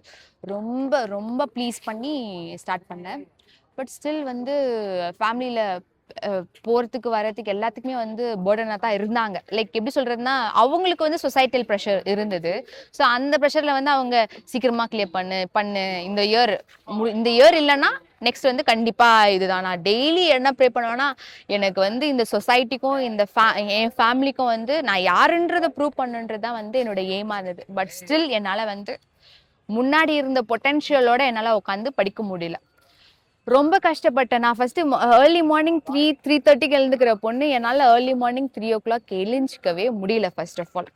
S1: ரொம்ப ரொம்ப ப்ளீஸ் பண்ணி ஸ்டார்ட் பண்ணேன். பட் ஸ்டில் வந்து ஃபேமிலியில் போகிறதுக்கு வரதுக்கு எல்லாத்துக்குமே வந்து பேர்டனாக தான் இருந்தாங்க. லைக் எப்படி சொல்கிறதுனா, அவங்களுக்கு வந்து சொசைட்டல் ப்ரெஷர் இருந்தது. ஸோ அந்த ப்ரெஷரில் வந்து அவங்க சீக்கிரமாக கிளியர் பண்ணு இந்த இயர் இல்லைன்னா நெக்ஸ்ட் வந்து கண்டிப்பாக இதுதான். நான் டெய்லி என்ன ப்ரே பண்ணுவேன்னா, எனக்கு வந்து இந்த சொசைட்டிக்கும் என் ஃபேமிலிக்கும் வந்து நான் யாருன்றதை ப்ரூவ் பண்ணுன்றது தான் வந்து என்னோட எய்மாக இருந்தது. பட் ஸ்டில் என்னால் வந்து முன்னாடி இருந்த பொட்டென்ஷியலோட என்னால் உட்காந்து படிக்க முடியல. ரொம்ப கஷ்டப்பட்டேன். நான் ஃபர்ஸ்ட் ஏர்லி மார்னிங் 3:30க்கு எழுந்துக்கிற பொண்ணு என்னால் ஏர்லி மார்னிங் 3 o'clock எழுந்திக்கவே முடியல. ஃபர்ஸ்ட் ஆஃப் ஆல்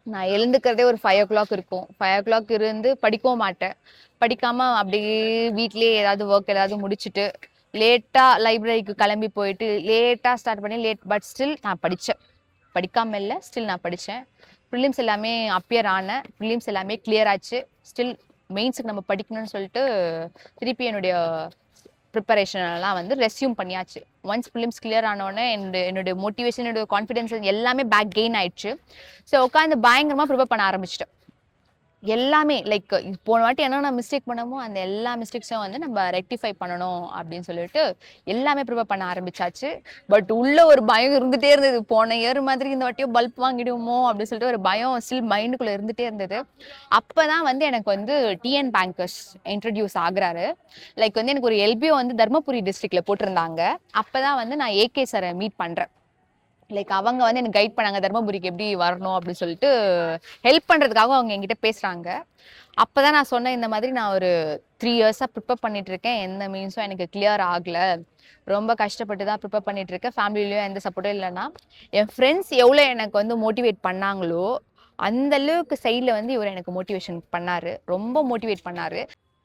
S1: நான் எழுந்துக்கிறதே ஒரு 5 o'clock இருக்கும். 5 o'clock இருந்து படிக்கவும் மாட்டேன். படிக்காம அப்படியே வீட்லயே ஏதாவது ஒர்க் ஏதாவது முடிச்சுட்டு லேட்டாக லைப்ரரிக்கு கிளம்பி போயிட்டு லேட்டாக ஸ்டார்ட் பண்ணி பட் ஸ்டில் நான் படித்தேன். படிக்காம இல்லை, ஸ்டில் நான் படித்தேன். ப்ரிலிம்ஸ் எல்லாமே அப்பியர் ஆனேன். ப்ரிலிம்ஸ் எல்லாமே கிளியர் ஆச்சு. ஸ்டில் மெயின்ஸுக்கு நம்ம படிக்கணும்னு சொல்லிட்டு திருப்பி என்னுடைய ப்ரிப்பரேஷன் எல்லாம் வந்து ரெஸ்யூம் பண்ணியாச்சு. ஒன்ஸ் ப்ரிலிம்ஸ் கிளியர் ஆனோடனே என்னுடைய மோட்டிவேஷன், என்னோட கான்ஃபிடென்ஸ் எல்லாமே பேக் கெயின் ஆயிடுச்சு. ஸோ உட்காந்து பயங்கரமாக ப்ரிப்பேர் பண்ண ஆரம்பிச்சிட்டேன். எல்லாமே லைக் போன வாட்டி என்னென்ன மிஸ்டேக் பண்ணமோ அந்த எல்லா மிஸ்டேக்ஸும் வந்து நம்ம ரெக்டிஃபை பண்ணணும் அப்படின்னு சொல்லிட்டு எல்லாமே ப்ரிப்பேர் பண்ண ஆரம்பிச்சாச்சு. பட் உள்ள ஒரு பயம் இருந்துகிட்டே இருந்தது. போன இயர் மாதிரி இந்த வாட்டியும் பல்ப் வாங்கிடுவோமோ அப்படின்னு சொல்லிட்டு ஒரு பயம் ஸ்டில் மைண்டுக்குள்ளே இருந்துகிட்டே இருந்தது. அப்போ தான் வந்து எனக்கு வந்து டிஎன் பேங்கர்ஸ் இன்ட்ரடியூஸ் ஆகுறாரு. லைக் வந்து எனக்கு ஒரு எல்பிஓ வந்து தர்மபுரி டிஸ்ட்ரிக்டில் போட்டிருந்தாங்க. அப்போ தான் வந்து நான் ஏகே சாரை மீட் பண்ணுறேன். லைக் அவங்க வந்து எனக்கு கைட் பண்ணாங்க தர்மபுரிக்கு எப்படி வரணும் அப்படின்னு சொல்லிட்டு ஹெல்ப் பண்ணுறதுக்காக அவங்க என்கிட்ட பேசுகிறாங்க. அப்போ தான் நான் சொன்னேன், இந்த மாதிரி நான் ஒரு 3 இயர்ஸாக ப்ரிப்பேர் பண்ணிட்டு இருக்கேன், எந்த மீன்ஸும் எனக்கு கிளியர் ஆகலை, ரொம்ப கஷ்டப்பட்டு தான் ப்ரிப்பேர் பண்ணிட்டு இருக்கேன், ஃபேமிலிலையும் எந்த சப்போர்ட்டும் இல்லைன்னா. என் ஃப்ரெண்ட்ஸ் எவ்வளோ எனக்கு வந்து மோட்டிவேட் பண்ணாங்களோ அந்த அளவுக்கு சைடில் வந்து இவர் எனக்கு மோட்டிவேஷன் பண்ணார், ரொம்ப மோட்டிவேட் பண்ணார்.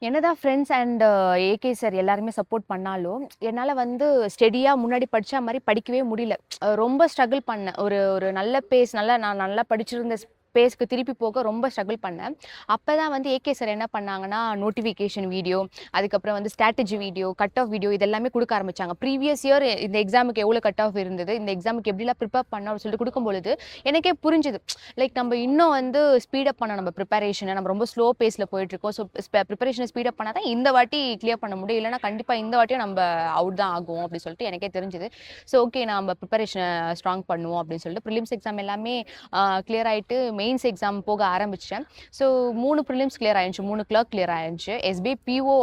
S1: என்னதான் ஃப்ரெண்ட்ஸ் அண்ட் ஏகே சார் எல்லாருமே சப்போர்ட் பண்ணாலும் என்னால் வந்து ஸ்டெடியாக முன்னாடி படித்த மாதிரி படிக்கவே முடியல. ரொம்ப ஸ்ட்ரகிள் பண்ணேன். ஒரு ஒரு நல்ல பேஸ் நான் நல்லா படிச்சிருந்த பேஸ்க்கு திருப்பி போக ரொம்ப ஸ்ட்ரகிள் பண்ணேன். அப்போ தான் வந்து ஏகே சார் என்ன பண்ணாங்கன்னா, நோட்டிஃபிகேஷன் வீடியோ, அதுக்கப்புறம் வந்து strategy video, cut off video இதெல்லாமே கொடுக்க ஆரம்பிச்சாங்க. ப்ரீவியஸ் இயர் இந்த எக்ஸாமுக்கு எவ்வளோ கட் ஆஃப் இருந்தது, இந்த எக்ஸாமுக்கு எப்படிலாம் ப்ரிப்பேர் பண்ணோம் அப்படின்னு சொல்லிட்டு கொடுக்கும்பொழுது எனக்கே புரிஞ்சுது. லைக் நம்ம இன்னும் வந்து ஸ்பீடப் பண்ண நம்ம ப்ரிப்பரேஷனை, நம்ம ரொம்ப ஸ்லோ பேஸில் போயிட்டுருக்கோம். ஸோ ப்ரிப்பரேஷனை ஸ்பீடப் பண்ணால் தான் இந்த வாட்டி கிளியர் பண்ண முடியும், இல்லைனா கண்டிப்பாக இந்த வாட்டியும் நம்ம அவுட் தான் ஆகும் அப்படின்னு சொல்லிட்டு எனக்கே தெரிஞ்சுது. ஸோ ஓகே, நம்ம ப்ரிப்பரேஷனை ஸ்ட்ராங் பண்ணுவோம் அப்படின்னு சொல்லிட்டு ப்ரிலிம்ஸ் எக்ஸாம் எல்லாமே கிளியர் ஆகிட்டு மெயின்ஸ் எக்ஸாம் போக ஆரம்பிச்சிட்டேன். ஸோ 3 ப்ரிலிம்ஸ் கிளியர் ஆயிருந்துச்சு, 3 கிளர்க் கிளியர் ஆயிருந்துச்சு, எஸ்பிஐ பிஓ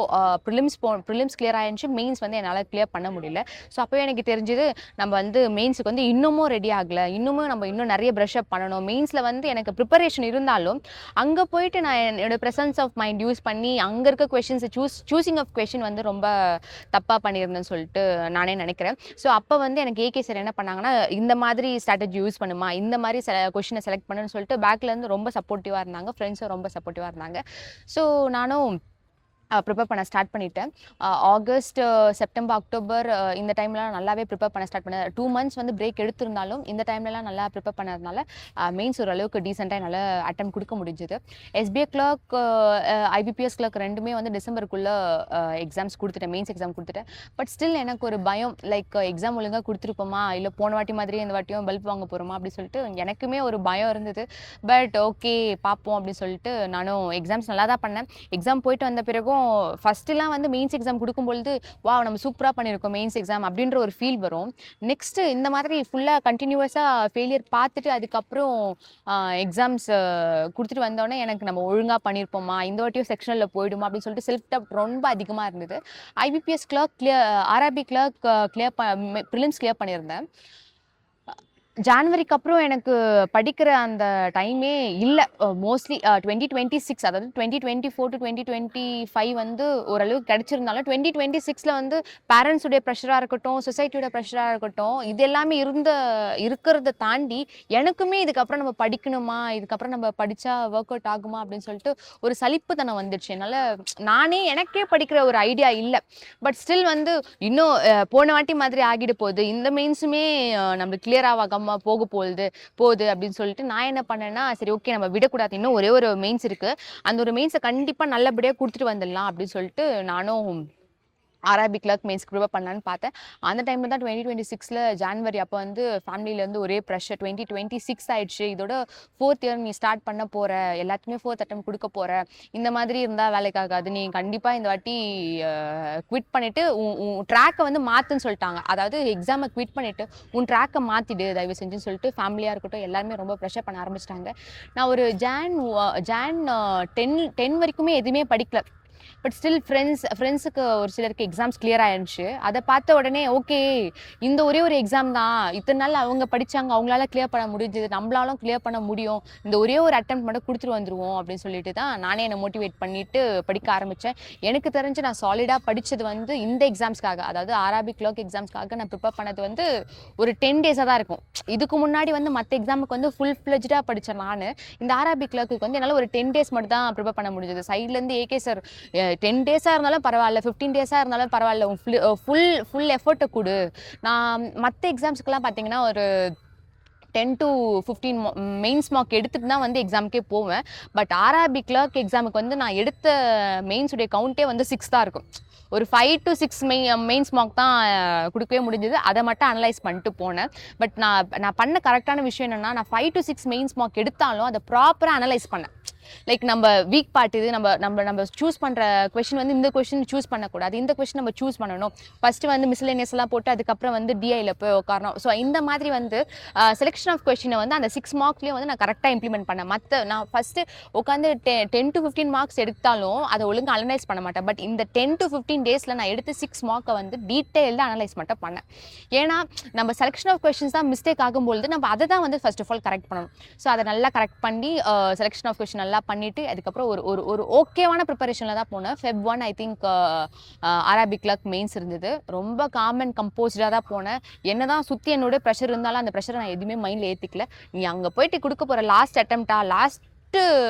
S1: ப்ரிலிம்ஸ் கிளியர் ஆயிருந்துச்சு, மெயின்ஸ் வந்து என்னால் கிளியர் பண்ண முடியல. ஸோ அப்போவே எனக்கு தெரிஞ்சது, நம்ம வந்து மெயின்ஸுக்கு வந்து இன்னமும் ரெடி ஆகலை, நம்ம இன்னும் நிறைய ப்ரஷ் அப் பண்ணணும். மெயின்ஸில் வந்து எனக்கு ப்ரிப்பரேஷன் இருந்தாலும் அங்கே போயிட்டு நான் என்னோட ப்ரெசன்ஸ் ஆஃப் மைண்ட் யூஸ் பண்ணி அங்கே இருக்க கொஷின்ஸை சூஸிங் ஆஃப் கொஷின் வந்து ரொம்ப தப்பாக பண்ணியிருந்தேன்னு சொல்லிட்டு நானே நினைக்கிறேன். ஸோ அப்போ வந்து எனக்கு ஏகே சார் என்ன பண்ணாங்கன்னா, இந்த மாதிரி ஸ்ட்ராட்டஜி யூஸ் பண்ணுமா, இந்த மாதிரி கொஷினை செலக்ட் பண்ணுன்னு சொல்லிட்டு பேக்லேருந்து ரொம்ப சப்போர்ட்டிவாக இருந்தாங்க, ஃப்ரெண்ட்ஸும் ரொம்ப சப்போர்ட்டிவாக இருந்தாங்க. ஸோ நானும் ப்ரிப்பேர் பண்ண ஸ்டார்ட் பண்ணிட்டேன். ஆகஸ்ட், செப்டம்பர், அக்டோபர் இந்த டைம்லாம் நல்லாவே ப்ரிப்பேர் பண்ண ஸ்டார்ட் பண்ணேன். 2 மந்த்ஸ் வந்து பிரேக் எடுத்திருந்தாலும் இந்த டைம்லலாம் நல்லா ப்ரிப்பேர் பண்ணதுனால மெயின்ஸ் ஓரளவுக்கு டீசெண்டாக என்னால் அட்டம் கொடுக்க முடிஞ்சுது. எஸ்பிஐ கிளர்க், ஐபிபிஎஸ் கிளர்க் ரெண்டுமே வந்து டிசம்பருக்குள்ளே எக்ஸாம்ஸ் கொடுத்துட்டேன், மெயின்ஸ் எக்ஸாம் கொடுத்துட்டேன். பட் ஸ்டில் எனக்கு ஒரு பயம், லைக் எக்ஸாம் ஒழுங்காக கொடுத்துருப்போமா, இல்லை போன வாட்டி மாதிரியே இந்த வாட்டியும் பல்ப் வாங்க போகிறோமா அப்படின்னு சொல்லிட்டு எனக்குமே ஒரு பயம் இருந்தது. பட் ஓகே பார்ப்போம் அப்படின்னு சொல்லிட்டு நானும் எக்ஸாம்ஸ் நல்லா தான் பண்ணேன். எக்ஸாம் போயிட்டு வந்த பிறகும் ஃபர்ஸ்ட்லாம் வந்து மெயின்ஸ் எக்ஸாம் கொடுக்கும்பொழுது வா நம்ம சூப்பராக பண்ணியிருக்கோம் மெயின்ஸ் எக்ஸாம் அப்படின்ற ஒரு ஃபீல் வரும். நெக்ஸ்ட்டு இந்த மாதிரி ஃபுல்லாக கண்டினியூவஸாக ஃபெயிலியர் பார்த்துட்டு அதுக்கப்புறம் எக்ஸாம்ஸ் கொடுத்துட்டு வந்தோடனே எனக்கு நம்ம ஒழுங்காக பண்ணியிருப்போமா, இந்த வாட்டியும் செக்ஷனில் போயிடுமா அப்படின்னு சொல்லிட்டு செல்ஃப் டவுட் ரொம்ப அதிகமாக இருந்தது. IBPS clerk clear, RRB clerk clear prelims clear பண்ணியிருந்தேன். ஜான்வரிக்கு அப்புறம் எனக்கு படிக்கிற அந்த டைமே இல்லை. மோஸ்ட்லி 2026, அதாவது 2024 to 2025 வந்து ஓரளவுக்கு கிடச்சிருந்தாலும் 2026 வந்து பேரண்ட்ஸுடைய ப்ரெஷராக இருக்கட்டும், சொசைட்டியோட ப்ரெஷராக இருக்கட்டும், இது எல்லாமே இருக்கிறத தாண்டி எனக்குமே இதுக்கப்புறம் நம்ம படிக்கணுமா, இதுக்கப்புறம் நம்ம படித்தா ஒர்க் அவுட் ஆகுமா அப்படின்னு சொல்லிட்டு ஒரு சலிப்புத்தனம் வந்துடுச்சு. என்னால் நானே எனக்கே படிக்கிற ஒரு ஐடியா இல்லை. பட் ஸ்டில் வந்து இன்னும் போன வாட்டி மாதிரி ஆகிட போகுது, இந்த மெயின்ஸுமே நம்மளுக்கு கிளியர் ஆகாம போகுது அப்படின்னு சொல்லிட்டு நான் என்ன பண்ணேன்னா, சரி ஓகே நம்ம விடக்கூடாது, இன்னும் ஒரே ஒரு மெயின்ஸ் இருக்கு, அந்த ஒரு மெயின்ஸை கண்டிப்பா நல்லபடியா கொடுத்துட்டு வந்துடலாம் அப்படின்னு சொல்லிட்டு நானும் ஆர்ஆர்பி கிளர்க் மெயின்ஸ் ப்ரிப்பேர் பண்ணலான்னு பார்த்தேன். அந்த டைமில் தான் 2026 ஜான்வரி அப்போ வந்து ஃபேமிலியிலேருந்து ஒரே ப்ரெஷர், 2026 ஆயிடுச்சு, இதோட 4th இயர் நீ ஸ்டார்ட் பண்ண போகிற, எல்லாத்துக்குமே 4th அட்டெம்ப்ட் கொடுக்க போகிற, இந்த மாதிரி இருந்தால் வேலைக்காகாது, நீ கண்டிப்பாக இந்த வாட்டி குவிட் பண்ணிவிட்டு உன் ட்ராக்கை வந்து மாற்றுன்னு சொல்லிட்டாங்க. அதாவது எக்ஸாமை குவிட் பண்ணிவிட்டு உன் ட்ராக்கை மாற்றிடு தயவு செஞ்சுன்னு சொல்லிட்டு ஃபேமிலியாக இருக்கட்டும் எல்லாருமே ரொம்ப ப்ரெஷர் பண்ண ஆரம்பிச்சிட்டாங்க. நான் ஒரு ஜான் 10 வரைக்குமே எதுவுமே படிக்கல. பட் ஸ்டில் ஃப்ரெண்ட்ஸுக்கு ஒரு சிலருக்கு எக்ஸாம்ஸ் கிளியர் ஆயிடுச்சு. அதை பார்த்த உடனே ஓகே இந்த ஒரே ஒரு எக்ஸாம் தான், இத்தனை நாள் அவங்க படித்தாங்க, அவங்களால கிளியர் பண்ண முடிஞ்சது, நம்மளாலும் கிளியர் பண்ண முடியும், இந்த ஒரே ஒரு அட்டெம்ப்ட் மட்டும் கொடுத்துட்டு வந்துருவோம் அப்படின்னு சொல்லிட்டு தான் நானே என்னை மோட்டிவேட் பண்ணிட்டு படிக்க ஆரம்பித்தேன். எனக்கு தெரிஞ்சு நான் சாலிடாக படித்தது வந்து இந்த எக்ஸாம்ஸ்க்காக, அதாவது ஆர்ஆர்பி கிளர்க் எக்ஸாம்ஸ்க்காக நான் ப்ரிப்பேர் பண்ணது வந்து ஒரு 10 டேஸாக தான் இருக்கும். இதுக்கு முன்னாடி வந்து மற்ற எக்ஸாமுக்கு வந்து ஃபுல் ஃப்ளெஜ்டாக படித்தேன் நான். இந்த ஆர்ஆர்பி கிளர்க்கு வந்து என்னால் ஒரு 10 டேஸ் மட்டும் தான் ப்ரிப்பேர் பண்ண முடிஞ்சது. சைட்லேருந்து ஏகே சார் 10 டேஸாக இருந்தாலும் பரவாயில்ல, 15 டேஸாக இருந்தாலும் பரவாயில்ல, ஃபுல் எஃபர்ட்டை கொடு. நான் மற்ற எக்ஸாம்ஸ்க்கெலாம் பார்த்தீங்கன்னா ஒரு 10 to 15 மெயின்ஸ் மார்க் எடுத்துட்டு தான் வந்து எக்ஸாமுக்கே போவேன். பட் ஆர்ஆர்பி கிளர்க் எக்ஸாமுக்கு வந்து நான் எடுத்த மெயின்ஸுடைய கவுண்டே வந்து 6 தான் இருக்கும். ஒரு 5 to 6 மெயின்ஸ் மார்க் தான் கொடுக்கவே முடிஞ்சது. அதை மட்டும் அனலைஸ் பண்ணிட்டு போனேன். பட் நான் பண்ண கரெக்டான விஷயம் என்னென்னா, நான் 5 to 6 மெயின்ஸ் மார்க் எடுத்தாலும் அதை ப்ராப்பராக அனலைஸ் பண்ணேன். லைக் நம்ம வீக் பார்ட் இது, நம்ம சூஸ் பண்ணுற கொஷின் வந்து இந்த கொஷின் சூஸ் பண்ணக்கூடாது, இந்த கொஷின் நம்ம சூஸ் பண்ணணும், ஃபர்ஸ்ட் வந்து மிஸ்லேனியஸ் எல்லாம் போட்டு அதுக்கப்புறம் வந்து டிஐயில் போய் உட்காரணும். ஸோ இந்த மாதிரி வந்து செலெக்ஷன் ஆஃப் கொஷினை வந்து அந்த 6 மார்க்லேயும் வந்து நான் கரெக்டாக இம்ப்ளிமெண்ட் பண்ணேன். நான் ஃபஸ்ட்டு உட்காந்து 10 to 15 மார்க்ஸ் எடுத்தாலும் அதை ஒழுங்காக அனலைஸ் பண்ண மாட்டேன். பட் இந்த 10 to 15 டேஸில் நான் எடுத்து 6 மார்க்கை வந்து டீட்டெயில்டாக அனலைஸ் மட்டும் பண்ணேன். ஏன்னா நம்ம செலெக்ஷன் ஆஃப் கொஷின்ஸ் தான் மிஸ்டேக் ஆகும்போது நம்ம அதை தான் வந்து ஃபர்ஸ்ட் ஆஃப் ஆல் கரெக்ட் பண்ணணும். ஸோ அதை நல்லா கரெக்ட் பண்ணி செலெக்ஷன் ஆஃப் கொஷின் நல்லா பண்ணிட்டு அதுக்கப்புறம் ஒரு ஓகேவான ப்ரிப்பரேஷனில் தான் போனேன். Feb 1 ஐ திங்க் அரபிக் கிளர்க் மெயின்ஸ் இருந்தது. ரொம்ப காம் அண்ட் கம்போஸ்டாக தான் போனேன். என்னதான் சுற்றி என்னோட ப்ரெஷர் இருந்தாலும் அந்த ப்ரெஷரை நான் எதுவுமே மைண்டில் ஏற்றிக்கல. நீ அங்கே போயிட்டு கொடுக்க போகிற லாஸ்ட் அட்டெம்ப்டா, லாஸ்ட்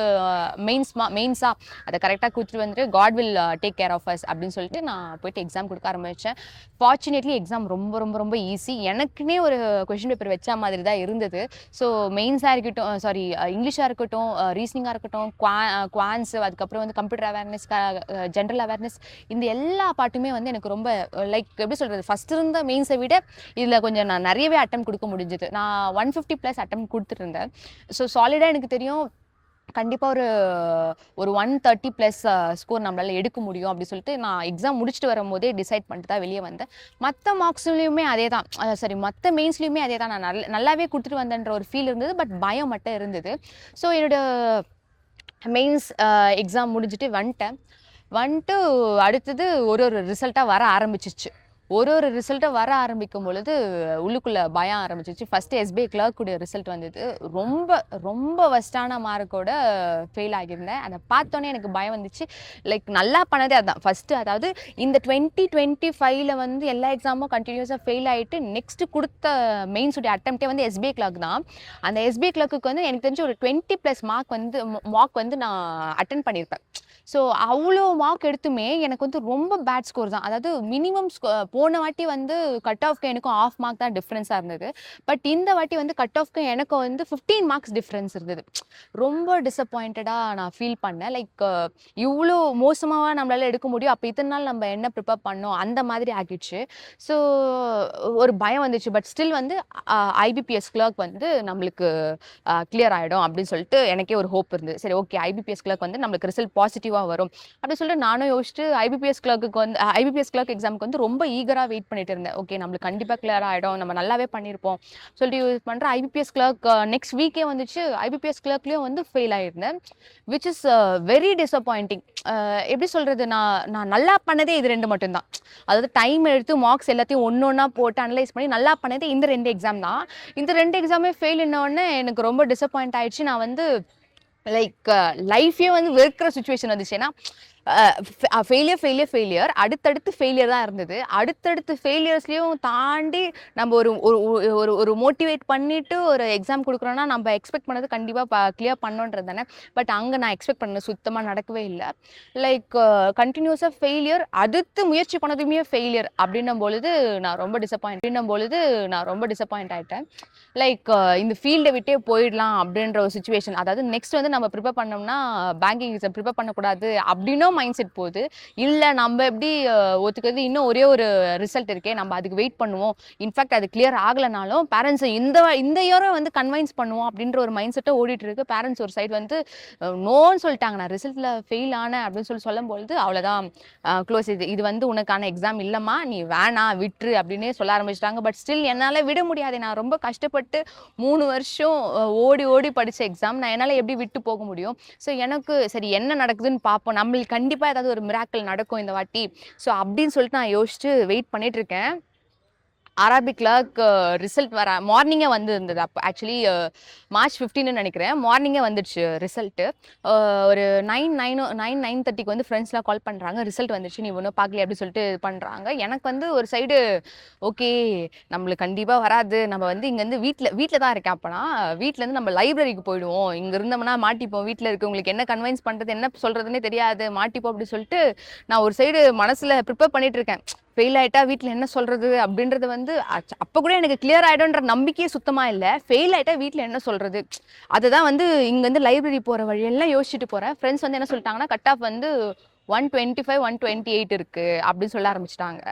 S1: மெயின்ஸா அதை கரெக்டாக கொடுத்துட்டு வந்துட்டு God will take care of us அப்படின்னு சொல்லிட்டு நான் போயிட்டு எக்ஸாம் கொடுக்க ஆரம்பித்தேன். ஃபார்ச்சுனேட்லி எக்ஸாம் ரொம்ப ரொம்ப ரொம்ப ஈஸி. எனக்குன்னே ஒரு கொஷின் பேப்பர் வச்ச மாதிரி தான் இருந்தது. ஸோ மெயின்ஸாக இருக்கட்டும், சாரி இங்கிலீஷாக இருக்கட்டும், ரீசனிங்காக இருக்கட்டும், குவான்ஸ், அதுக்கப்புறம் வந்து கம்ப்யூட்டர் அவேர்னஸ், ஜென்ரல் அவேர்னஸ், இந்த எல்லா பாட்டுமே வந்து எனக்கு ரொம்ப லைக் எப்படி சொல்கிறது, ஃபஸ்ட் இருந்த மெயின்ஸை விட இதில் கொஞ்சம் நான் நிறையவே அட்டம் கொடுக்க முடிஞ்சது. நான் 150+ அட்டம் கொடுத்துட்டு இருந்தேன். ஸோ சாலிடாக எனக்கு தெரியும் கண்டிப்பாக ஒரு 130+ ஸ்கோர் நம்மளால் எடுக்க முடியும் அப்படி சொல்லிட்டு நான் எக்ஸாம் முடிச்சுட்டு வரும்போதே டிசைட் பண்ணிட்டு தான் வெளியே வந்தேன். மற்ற மார்க்ஸ்லேயுமே அதே தான், சாரி மற்ற மெயின்ஸ்லேயுமே அதே தான், நான் நல்லாவே கொடுத்துட்டு வந்தேன்ற ஒரு ஃபீல் இருந்தது. பட் பயம் மட்டும் இருந்தது. ஸோ என்னோட மெயின்ஸ் எக்ஸாம் முடிஞ்சுட்டு வந்துட்டு அடுத்தது ஒரு ரிசல்ட்டாக வர ஆரம்பிச்சிச்சு. ஒரு ரிசல்ட்டாக வர ஆரம்பிக்கும் பொழுது உள்ளுக்குள்ளே பயம் ஆரம்பிச்சிச்சு. ஃபஸ்ட்டு எஸ்பிஐ கிளர்க்குடைய ரிசல்ட் வந்தது. ரொம்ப ரொம்ப வஸ்டான மார்க்கோட ஃபெயில் ஆகியிருந்தேன். அதை பார்த்தோன்னே எனக்கு பயம் வந்துச்சு. லைக் நல்லா பண்ணதே அதுதான் ஃபஸ்ட்டு. அதாவது இந்த 2025 வந்து எல்லா எக்ஸாமும் கண்டினியூஸாக ஃபெயில் ஆகிட்டு நெக்ஸ்ட்டு கொடுத்த மெயின்ஸுடைய அட்டெம்ப்டே வந்து எஸ்பிஐ கிளர்க் தான். அந்த எஸ்பிஐ கிளர்க்கு வந்து எனக்கு தெரிஞ்சு ஒரு 20+ மார்க் வந்து நான் அட்டென்ட் பண்ணியிருப்பேன். ஸோ அவ்வளோ மார்க் எடுத்துமே எனக்கு வந்து ரொம்ப பேட் ஸ்கோர் தான். அதாவது மினிமம் போன வாட்டி வந்து கட் ஆஃப்க்கு எனக்கும் 1/2 மார்க் தான் டிஃப்ரென்ஸாக இருந்தது. பட் இந்த வாட்டி வந்து கட் ஆஃப்க்கு எனக்கு வந்து 15 மார்க்ஸ் டிஃப்ரென்ஸ் இருந்தது. ரொம்ப டிசப்பாயிண்டடாக நான் ஃபீல் பண்ணேன். லைக் இவ்வளோ மோசமாக நம்மளால எடுக்க முடியும், அப்போ இத்தனை நாள் நம்ம என்ன ப்ரிப்பேர் பண்ணோம் அந்த மாதிரி ஆகிடுச்சு. ஸோ ஒரு பயம் வந்துச்சு. பட் ஸ்டில் வந்து ஐபிபிஎஸ் கிளர்க் வந்து நம்மளுக்கு கிளியர் ஆகிடும் அப்படின்னு சொல்லிட்டு எனக்கே ஒரு ஹோப் இருந்தது. சரி ஓகே, ஐபிபிஎஸ் கிளர்க் வந்து நம்மளுக்கு ரிசல்ட் பாசிட்டிவாக வரும் அப்படின்னு சொல்லிட்டு நானும் யோசிச்சுட்டு ஐபிபிஎஸ் கிளர்க் எக்ஸாமுக்கு வந்து ரொம்ப ஈகராக வெயிட் பண்ணிட்டு இருந்தேன். ஓகே நம்மளுக்கு கண்டிப்பாக கிளியர் ஆகிடும், நம்ம நல்லாவே பண்ணியிருப்போம் சொல்லிட்டு யூஸ் பண்ணுறேன். ஐபிபிஎஸ் கிளர்க் நெக்ஸ்ட் வீக்கே வந்துச்சு. ஐபிபிஎஸ் கிளர்க்லேயும் வந்து ஃபெயில் ஆகிருந்தேன், விச் இஸ் வெரி டிசப்பாயிண்டிங். எப்படி சொல்கிறது, நான் நல்லா பண்ணதே இது 2 மட்டும்தான். அதாவது டைம் எடுத்து மார்க்ஸ் எல்லாத்தையும் ஒன்றா போட்டு அனலைஸ் பண்ணி நல்லா பண்ணதே இந்த 2 எக்ஸாம் தான். இந்த 2 எக்ஸாமே ஃபெயில் இன்னொன்னே எனக்கு ரொம்ப டிசப்பாயிண்ட் ஆயிடுச்சு. நான் வந்து லைக் லைஃபே வந்து வெறுக்கிற சுச்சுவேஷன் வந்துச்சு. ஏன்னா ஃபெயிலியர் அடுத்தடுத்து ஃபெயிலியர் தான் இருந்தது. அடுத்தடுத்து ஃபெயிலியர்ஸ்லையும் தாண்டி நம்ம ஒரு மோட்டிவேட் பண்ணிட்டு ஒரு எக்ஸாம் கொடுக்குறோன்னா நம்ம எக்ஸ்பெக்ட் பண்ணது கண்டிப்பாக கிளியர் பண்ணோன்றது தானே. பட் அங்கே நான் எக்ஸ்பெக்ட் பண்ணது சுத்தமாக நடக்கவே இல்லை. லைக் கண்டினியூஸாக ஃபெயிலியர், அடுத்து முயற்சி பண்ணதுமே ஃபெயிலியர் அப்படின்னும் பொழுது நான் ரொம்ப டிசப்பாயிண்ட் ஆகிட்டேன். லைக் இந்த ஃபீல்டை விட்டே போயிடலாம் அப்படின்ற ஒரு சுச்சுவேஷன். அதாவது நெக்ஸ்ட் வந்து நம்ம ப்ரிப்பேர் பண்ணோம்னா பேங்கிங் எக்ஸாம் ப்ரிப்பேர் பண்ணக்கூடாது அப்படின்னும் மைண்ட் செட் போகுது. இல்லை நம்ம எப்படி ஒத்துக்கிறது, இன்னும் ஒரே ஒரு ரிசல்ட் இருக்கே, நம்ம அதுக்கு வெயிட் பண்ணுவோம், இன்ஃபேக்ட் அது கிளியர் ஆகலைனாலும் பேரண்ட்ஸை இந்த இயரும் வந்து கன்வைன்ஸ் பண்ணுவோம் அப்படின்ற ஒரு மைண்ட் செட்டை ஓடிட்டு இருக்கு. பேரண்ட்ஸ் ஒரு சைடு வந்து நோன்னு சொல்லிட்டாங்க, நான் ரிசல்ட்டில் ஃபெயில் ஆனேன் அப்படின்னு சொல்லும்பொழுது அவ்வளோதான், க்ளோஸ், இது வந்து உனக்கான எக்ஸாம் இல்லைம்மா, நீ வேணாம் விட்டுரு அப்படின்னே சொல்ல ஆரம்பிச்சிட்டாங்க. பட் ஸ்டில் என்னால் விட முடியாது. நான் ரொம்ப கஷ்டப்பட்டு 3 வருஷம் ஓடி படித்த எக்ஸாம், நான் என்னால் எப்படி விட்டு போக முடியும்? ஸோ எனக்கு சரி என்ன நடக்குதுன்னு பார்ப்போம், நம்மளுக்கு கண்டிப்பாக ஏதாவது ஒரு மிராக்கிள் நடக்கும் இந்த வாட்டி, ஸோ அப்படின்னு சொல்லிட்டு நான் யோசிச்சு வெயிட் பண்ணிட்டு இருக்கேன். அரபிக் கிளர்க் ரிசல்ட் வர மார்னிங்கே வந்து இருந்தது. அப்போ ஆக்சுவலி மார்ச் 15 நினைக்கிறேன், மார்னிங்கே வந்துடுச்சு ரிசல்ட்டு. ஒரு 9:30 வந்து ஃப்ரெண்ட்ஸ்லாம் கால் பண்ணுறாங்க, ரிசல்ட் வந்துடுச்சு, நீ ஒன்றும் பார்க்கல அப்படி சொல்லிட்டு இது பண்ணுறாங்க. எனக்கு வந்து ஒரு சைடு ஓகே நம்மளுக்கு கண்டிப்பாக வராது, நம்ம வந்து இங்கேருந்து வீட்டில் தான் இருக்கேன். அப்போனா வீட்டிலேருந்து நம்ம லைப்ரரிக்கு போயிடுவோம், இங்கே இருந்தோம்னா மாட்டிப்போம், வீட்டில் இருக்கவங்களுக்கு என்ன கன்வின்ஸ் பண்ணுறது என்ன சொல்கிறதுனே தெரியாது, மாட்டிப்போம் அப்படி சொல்லிட்டு நான் ஒரு சைடு மனசில் ப்ரிப்பேர் பண்ணிட்டு இருக்கேன். ஃபெயில் ஆகிட்டா வீட்டில் என்ன சொல்கிறது அப்படின்றது வந்து அப்போ கூட எனக்கு கிளியர் ஆகிடும்ன்ற நம்பிக்கையே சுத்தமாக இல்லை. ஃபெயில் ஆகிட்டா வீட்டில் என்ன சொல்கிறது, அதை தான் வந்து இங்கேருந்து லைப்ரரி போகிற வழியெல்லாம் யோசிச்சுட்டு போகிறேன். ஃப்ரெண்ட்ஸ் வந்து என்ன சொல்லிட்டாங்கன்னா கட் ஆஃப் வந்து 125 128 இருக்குது அப்படின்னு சொல்ல ஆரம்பிச்சிட்டாங்க.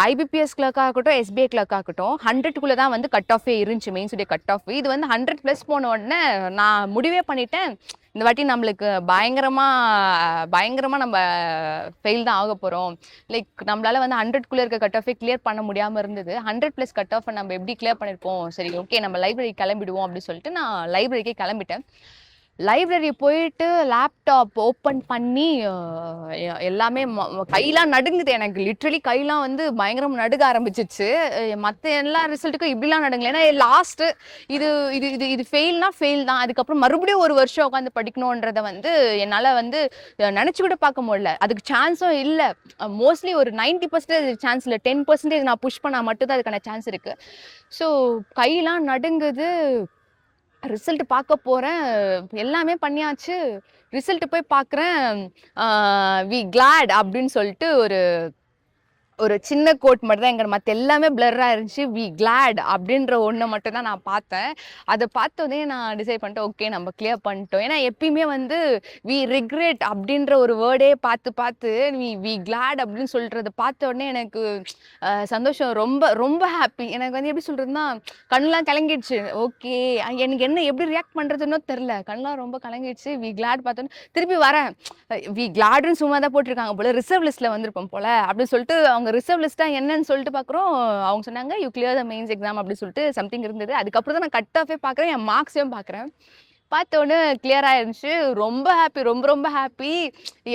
S1: ஐபிபிஎஸ் கிளர்க்காக இருக்கட்டும், எஸ்பிஐ கிளர்க்காக இருக்கட்டும் 100க்குள்ளே தான் வந்து கட் ஆஃபே இருந்துச்சு, மெயின்ஸுடைய கட் ஆஃப். இது வந்து 100+ போன உடனே நான் முடிவே பண்ணிட்டேன், இந்த வாட்டி நம்மளுக்கு பயங்கரமாக நம்ம ஃபெயில் தான் ஆக போகிறோம். லைக் நம்மளால வந்து 100க்குள்ளே இருக்க கட் ஆஃபே கிளியர் பண்ண முடியாமல் இருந்தது. 100+ கட் ஆஃப் நம்ம எப்படி கிளியர் பண்ணியிருப்போம், சரி ஓகே நம்ம லைப்ரரி கிளம்பிடுவோம் அப்படின்னு சொல்லிட்டு நான் லைப்ரரிக்கே கிளம்பிட்டேன். லைப்ரரி போயிட்டு லேப்டாப் ஓப்பன் பண்ணி எல்லாமே கையெல்லாம் நடுங்குது. எனக்கு லிட்ரலி கையெல்லாம் வந்து பயங்கரம் நடுக ஆரம்பிச்சிச்சு. மற்ற எல்லா ரிசல்ட்டுக்கும் இப்படிலாம் நடுங்கல. ஏன்னா லாஸ்ட்டு இது இது இது இது ஃபெயில்னா ஃபெயில் தான். அதுக்கப்புறம் மறுபடியும் ஒரு வருஷம் உட்காந்து படிக்கணுன்றதை வந்து என்னால் வந்து நினச்சி கூட பார்க்க முடியல. அதுக்கு சான்ஸும் இல்லை. மோஸ்ட்லி ஒரு 90% சான்ஸ் இல்லை, 10% நான் புஷ் பண்ணால் மட்டும்தான் அதுக்கான சான்ஸ் இருக்குது. ஸோ கையெல்லாம் நடுங்குது. ரிசல்ட் பார்க்க போகிறேன், எல்லாமே பண்ணியாச்சு. ரிசல்ட் போய் பார்க்குறேன், வி கிளாட் அப்படின்னு சொல்லிட்டு ஒரு சின்ன கோட் மட்டும் தான். எங்க மற்ற எல்லாமே பிளர்ராக இருந்துச்சு. வி கிளாட் அப்படின்ற ஒன்று மட்டும் தான் நான் பார்த்தேன். அதை பார்த்தோன்னே நான் டிசைட் பண்ணிட்டேன், ஓகே நம்ம கிளியர் பண்ணிட்டோம். ஏன்னா எப்பயுமே வந்து வி ரிக்ரெட் அப்படின்ற ஒரு வேர்டே பார்த்து வி கிளாட் அப்படின்னு சொல்கிறத பார்த்த உடனே எனக்கு சந்தோஷம், ரொம்ப ரொம்ப ஹாப்பி. எனக்கு வந்து எப்படி சொல்கிறதுனா கண்ணெலாம் கலங்கிடுச்சு. ஓகே எனக்கு என்ன எப்படி ரியாக்ட் பண்ணுறதுன்னு தெரில, கண்ணெலாம் ரொம்ப கலங்கிடுச்சு. வி கிளாட் பார்த்தோன்னே திருப்பி வரேன், வி கிளாடுன்னு சும்மா தான் போட்டிருக்காங்க போல, ரிசர்வ் லிஸ்ட்டில் வந்திருப்போம் போல் அப்படின்னு சொல்லிட்டு அவங்க ரிசர்வ் லிஸ்ட்டா என்னன்னு சொல்லிட்டு பார்க்குறோம். அவங்க சொன்னாங்க you clear the mains exam அப்படி சொல்லிட்டு சம்திங் இருந்தது. அதுக்கப்புறம் தான் நான் கட் ஆஃபே பார்க்குறேன், என் மார்க்ஸையும் பார்க்குறேன். பார்த்தோன்னே கிளியராக இருந்துச்சு. ரொம்ப ஹாப்பி, ரொம்ப ரொம்ப ஹாப்பி.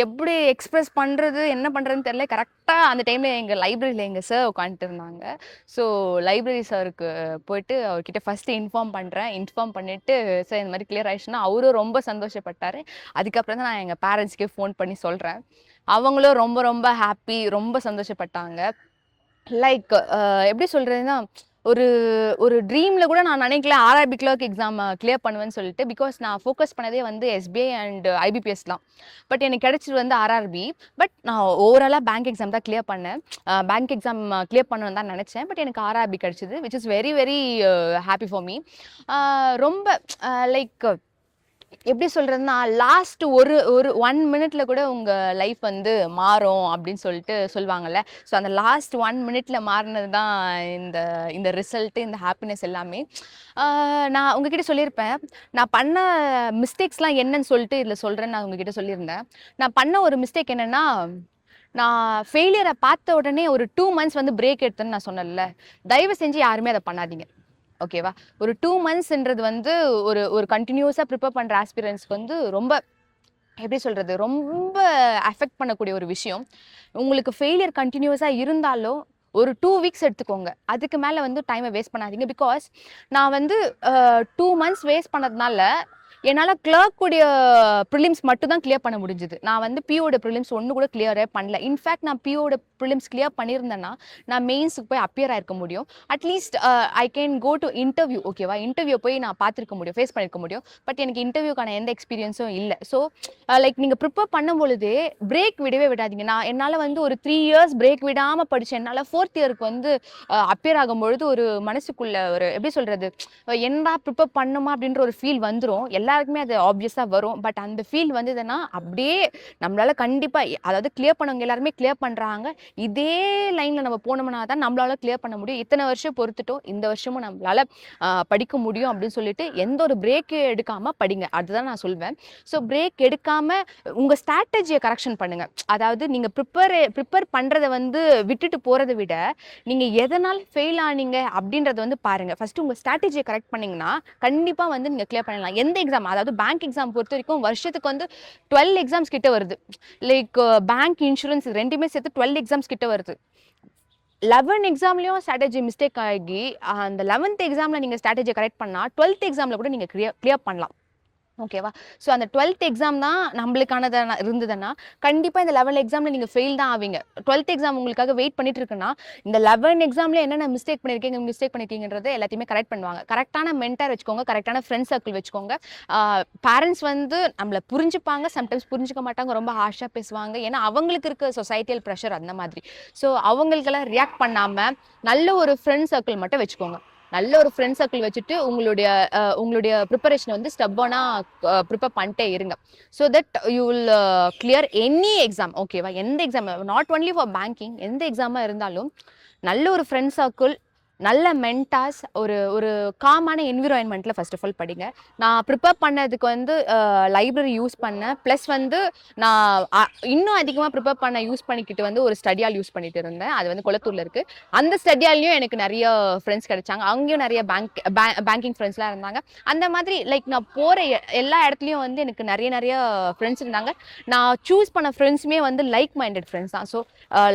S1: எப்படி எக்ஸ்ப்ரெஸ் பண்ணுறது என்ன பண்ணுறதுன்னு தெரியல. கரெக்டாக அந்த டைமில் எங்கள் லைப்ரரியில் எங்கள் சார் உட்காந்துட்டு இருந்தாங்க. ஸோ லைப்ரரி சாருக்கு போயிட்டு அவர்கிட்ட ஃபஸ்ட்டு இன்ஃபார்ம் பண்ணுறேன். இன்ஃபார்ம் பண்ணிவிட்டு சார் இந்த மாதிரி கிளியர் ஆயிடுச்சுன்னா அவரும் ரொம்ப சந்தோஷப்பட்டார். அதுக்கப்புறம் தான் நான் எங்கள் பேரண்ட்ஸ்க்கே ஃபோன் பண்ணி சொல்கிறேன். அவங்களும் ரொம்ப ரொம்ப ஹாப்பி, ரொம்ப சந்தோஷப்பட்டாங்க. லைக் எப்படி சொல்கிறதுன்னா ஒரு ஒரு ட்ரீமில் கூட நான் நினைக்கல ஆர்ஆர்பி கிளர்க் எக்ஸாம் கிளியர் பண்ணுவேன்னு சொல்லிட்டு. பிகாஸ் நான் ஃபோக்கஸ் பண்ணதே வந்து எஸ்பிஐ அண்ட் ஐபிபிஎஸ் தான். பட் எனக்கு கிடைச்சது வந்து ஆர்ஆர்பி. பட் நான் ஓவராலாக பேங்க் எக்ஸாம் தான் கிளியர் பண்ணேன். பேங்க் எக்ஸாம் கிளியர் பண்ணணும்னு தான் நினச்சேன். பட் எனக்கு ஆர்ஆர்பி கிடச்சிது, which is very very happy for me. ரொம்ப லைக் எப்படி சொல்கிறதுனா லாஸ்ட் ஒரு ஒரு 1 மினிட்ல கூட உங்கள் லைஃப் வந்து மாறும் அப்படின்னு சொல்லிட்டு சொல்லுவாங்கள்ல. ஸோ அந்த லாஸ்ட் 1 மினிட்ல மாறினது தான் இந்த இந்த ரிசல்ட்டு, இந்த ஹாப்பினஸ் எல்லாமே. நான் உங்ககிட்ட சொல்லியிருப்பேன், நான் பண்ண மிஸ்டேக்ஸ்லாம் என்னன்னு சொல்லிட்டு இதில் சொல்கிறேன்னு நான் உங்ககிட்ட சொல்லியிருந்தேன். நான் பண்ண ஒரு மிஸ்டேக் என்னென்னா, நான் ஃபெயிலியரை பார்த்த உடனே ஒரு 2 மந்த்ஸ் வந்து பிரேக் எடுத்தேன்னு நான் சொன்னேன்ல. தயவு செஞ்சு யாருமே அதை பண்ணாதீங்க, ஓகேவா? ஒரு 2 மந்த்ஸ்ன்றது வந்து ஒரு கண்டினியூஸாக ப்ரிப்பேர் பண்ணுற ஆஸ்பிரன்ஸ்க்கு வந்து ரொம்ப எப்படி சொல்கிறது, ரொம்ப அஃபெக்ட் பண்ணக்கூடிய ஒரு விஷயம். உங்களுக்கு ஃபெயிலியர் கண்டினியூஸாக இருந்தாலும் ஒரு 2 வீக்ஸ் எடுத்துக்கோங்க. அதுக்கு மேலே வந்து டைமை வேஸ்ட் பண்ணாதீங்க. பிகாஸ் நான் வந்து 2 மந்த்ஸ் வேஸ்ட் பண்ணதுனால என்னால் கிளர்க்குடைய ப்ரிலிம்ஸ் மட்டும் தான் கிளியர் பண்ண முடிஞ்சுது. நான் வந்து பிஓட ப்ரிலிம்ஸ் ஒன்று கூட கிளியரே பண்ணல. இன்ஃபேக்ட் நான் பிஓட ப்ரிலிம்ஸ் கிளியர் பண்ணியிருந்தேன்னா நான் மெயின்ஸுக்கு போய் அப்பியர் ஆயிருக்க முடியும். At least I can go to interview, ஓகேவா? இன்டர்வியூ போய் நான் பார்த்துருக்க முடியும், ஃபேஸ் பண்ணியிருக்க முடியும். பட் எனக்கு இன்டர்வியூக்கான எந்த எக்ஸ்பீரியன்ஸும் இல்லை. ஸோ லைக் நீங்கள் ப்ரிப்பேர் பண்ணும் பொழுதே பிரேக் விடவே விடாதீங்க. நான் என்னால் வந்து ஒரு 3 இயர்ஸ் பிரேக் விடாமல் படித்தேன். என்னால் 4th இயருக்கு வந்து அப்பியர் ஆகும்பொழுது ஒரு மனசுக்குள்ள ஒரு எப்படி சொல்கிறது, என்னடா ப்ரிப்பேர் பண்ணுமா அப்படின்ற ஒரு ஃபீல் வந்துடும். எல்லாருக்குமே அது ஆப்வியஸாக வரும். பட் அந்த ஃபீல் வந்ததுன்னா அப்படியே நம்மளால கண்டிப்பாக, அதாவது கிளியர் பண்ணவங்க எல்லாருமே கிளியர் பண்ணுறாங்க, இதே லைனில் நம்ம போனோம்னா தான் நம்மளால கிளியர் பண்ண முடியும். இத்தனை வருஷம் பொறுத்துட்டோம், இந்த வருஷமும் நம்மளால படிக்க முடியும் அப்படின்னு சொல்லிட்டு எந்த ஒரு பிரேக்கே எடுக்காமல் படிங்க, அதுதான் நான் சொல்வேன். ஸோ பிரேக் எடுக்காமல் உங்கள் ஸ்ட்ராட்டஜியை கரெக்ஷன் பண்ணுங்கள். அதாவது நீங்கள் ப்ரிப்பேர் பண்ணுறதை வந்து விட்டுட்டு போகிறத விட நீங்கள் எதனால் ஃபெயில் ஆனீங்க அப்படின்றத வந்து பாருங்கள். ஃபஸ்ட்டு உங்கள் ஸ்ட்ராட்டஜியை கரெக்ட் பண்ணிங்கன்னா கண்டிப்பாக வந்து நீங்கள் கிளியர் பண்ணிடலாம். எந்த எக்ஸாம், அதாவது பேங்க் எக்ஸாம் பொறுத்த வரைக்கும் வருஷத்துக்கு வந்து 12 எக்ஸாம்ஸ் கிட்ட வருது. லைக் பேங்க், இன்சூரன்ஸ் ரெண்டுமே சேர்த்து 12 எக்ஸாம்ஸ் கிட்ட வருது. 11 எக்ஸாம்லேயும் ஸ்ட்ராட்டஜி மிஸ்டேக் ஆகி அந்த 11th எக்ஸாமில் நீங்கள் ஸ்ட்ராட்டஜியை கரெக்ட் பண்ணால் 12th எக்ஸாமில் கூட நீங்கள் கிளியர் பண்ணலாம், ஓகேவா? ஸோ அந்த 12th எக்ஸாம் தான் நம்மளுக்கானது இருந்ததுன்னா கண்டிப்பாக இந்த 11 எக்ஸாமில் நீங்கள் ஃபெயில் தான் ஆவீங்க. 12th எக்ஸாம் உங்களுக்காக வெயிட் பண்ணிட்டு இருக்குன்னா இந்த 11 எக்ஸாமில் என்னென்ன மிஸ்டேக் பண்ணியிருக்கீங்கன்றதை எல்லாத்தையுமே கரெக்ட் பண்ணுவாங்க. கரெக்டான மென்டார் வச்சுக்கோங்க, கரெக்டான ஃப்ரெண்ட் சர்க்கிள் வச்சுக்கோங்க. பேரண்ட்ஸ் வந்து நம்மளை புரிஞ்சுப்பாங்க, சம்டைம்ஸ் புரிஞ்சுக்க மாட்டாங்க, ரொம்ப ஹார்ஷாக பேசுவாங்க. ஏன்னா அவங்களுக்கு இருக்க சொசைட்டியல் ப்ரெஷர் அந்த மாதிரி. ஸோ அவங்களுக்கெல்லாம் ரியாக்ட் பண்ணாமல் நல்ல ஒரு ஃப்ரெண்ட் சர்க்கிள் மட்டும் வச்சுக்கோங்க. நல்ல ஒரு ஃப்ரெண்ட் சர்க்கிள் வச்சுட்டு உங்களுடைய ப்ரிப்பரேஷனை வந்து ஸ்டெப்பாக ப்ரிப்பேர் பண்ணிட்டே இருங்க. So that you will clear any exam, ஓகேவா? எந்த exam, not only for banking, எந்த எக்ஸாமாக இருந்தாலும் நல்ல ஒரு ஃப்ரெண்ட் சர்க்கிள், நல்ல மென்டாஸ், ஒரு ஒரு காமான என்விரான்மெண்ட்ல ஃபர்ஸ்ட் ஆஃப் ஆல் படிங்க. நான் ப்ரிப்பேர் பண்ணதுக்கு வந்து லைப்ரரி யூஸ் பண்ணேன். ப்ளஸ் வந்து நான் இன்னும் அதிகமாக ப்ரிப்பேர் பண்ண யூஸ் பண்ணிக்கிட்டு வந்து ஒரு ஸ்டடி ஹால் யூஸ் பண்ணிட்டு இருந்தேன். அது வந்து கொளத்தூர்ல இருக்கு. அந்த ஸ்டடி ஹால்லையும் எனக்கு நிறைய ஃப்ரெண்ட்ஸ் கிடைச்சாங்க. அங்கேயும் நிறைய பேங்கிங் ஃப்ரெண்ட்ஸ்லாம் இருந்தாங்க. அந்த மாதிரி லைக் நான் போற எல்லா இடத்துலையும் வந்து எனக்கு நிறைய நிறைய ஃப்ரெண்ட்ஸ் இருந்தாங்க. நான் சூஸ் பண்ண ஃப்ரெண்ட்ஸுமே வந்து லைக் மைண்டட் ஃப்ரெண்ட்ஸ் தான். ஸோ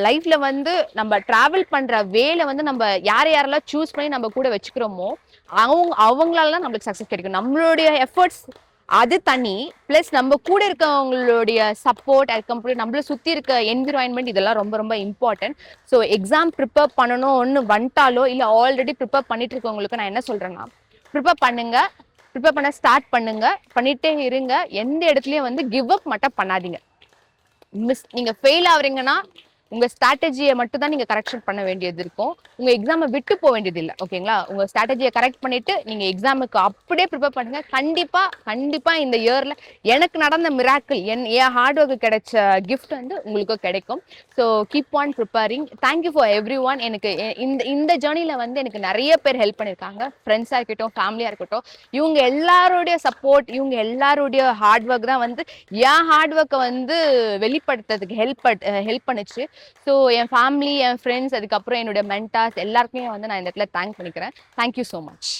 S1: லைஃப்ல வந்து நம்ம டிராவல் பண்ற வேலை வந்து நம்ம யாரெல்லாம் சூஸ் பண்ணி நம்ம கூட வச்சுக்கிறோமோ அவங்களால தான் நம்மளுக்கு சக்சஸ் கிடைக்கும். நம்மளுடைய எஃபர்ட்ஸ் அது தனி, பிளஸ் நம்ம கூட இருக்கவங்களுடைய சப்போர்ட், அதுக்கப்புறம் நம்மள சுத்தி இருக்க என்விரான்மெண்ட், இதெல்லாம் ரொம்ப ரொம்ப இம்பார்ட்டன்ட். ஸோ எக்ஸாம் ப்ரிப்பேர் பண்ணணும்னு வந்துட்டாலோ இல்லை ஆல்ரெடி ப்ரிப்பேர் பண்ணிட்டு இருக்கவங்களுக்கு நான் என்ன சொல்றேன்னா, ப்ரிப்பேர் பண்ணுங்க, ப்ரிப்பேர் பண்ண ஸ்டார்ட் பண்ணுங்க, பண்ணிட்டே இருங்க. எந்த இடத்துலயும் வந்து கிவ் அப் மட்டும் பண்ணாதீங்க. நீங்க ஃபெயில் ஆகுறீங்கன்னா உங்க ஸ்ட்ராட்டஜியை மட்டும் தான் நீங்க கரெக்ஷன் பண்ண வேண்டியது இருக்கும். உங்க எக்ஸாமை விட்டு போக வேண்டியது இல்லை. ஓகேங்களா? உங்க ஸ்ட்ராட்டஜியை கரெக்ட் பண்ணிட்டு நீங்க எக்ஸாமுக்கு அப்படியே ப்ரிப்பேர் பண்ணுங்க. கண்டிப்பா கண்டிப்பா இந்த இயர்ல எனக்கு நடந்த மிராக்கிள், என் ஹார்ட் ஒர்க்கு கிடைச்ச கிஃப்ட் வந்து உங்களுக்கு கிடைக்கும். So keep on preparing. Thank you for every one. எனக்கு இந்த ஜேர்னில வந்து எனக்கு நிறைய பேர் ஹெல்ப் பண்ணியிருக்காங்க. ஃப்ரெண்ட்ஸாக இருக்கட்டும், ஃபேமிலியாக இருக்கட்டும். இவங்க எல்லாருடைய சப்போர்ட், இவங்க எல்லாருடைய ஹார்ட் ஒர்க் தான் வந்து என் ஹார்ட் ஒர்க்கை வந்து வெளிப்படுத்துறதுக்கு ஹெல்ப் பண்ணுச்சு. ஸோ என் ஃபேமிலி, என் ஃப்ரெண்ட்ஸ், அதுக்கப்புறம் என்னோட மென்டார்ஸ் எல்லாருக்குமே வந்து நான் இந்த இடத்துல தேங்க் பண்ணிக்கிறேன். Thank you so much.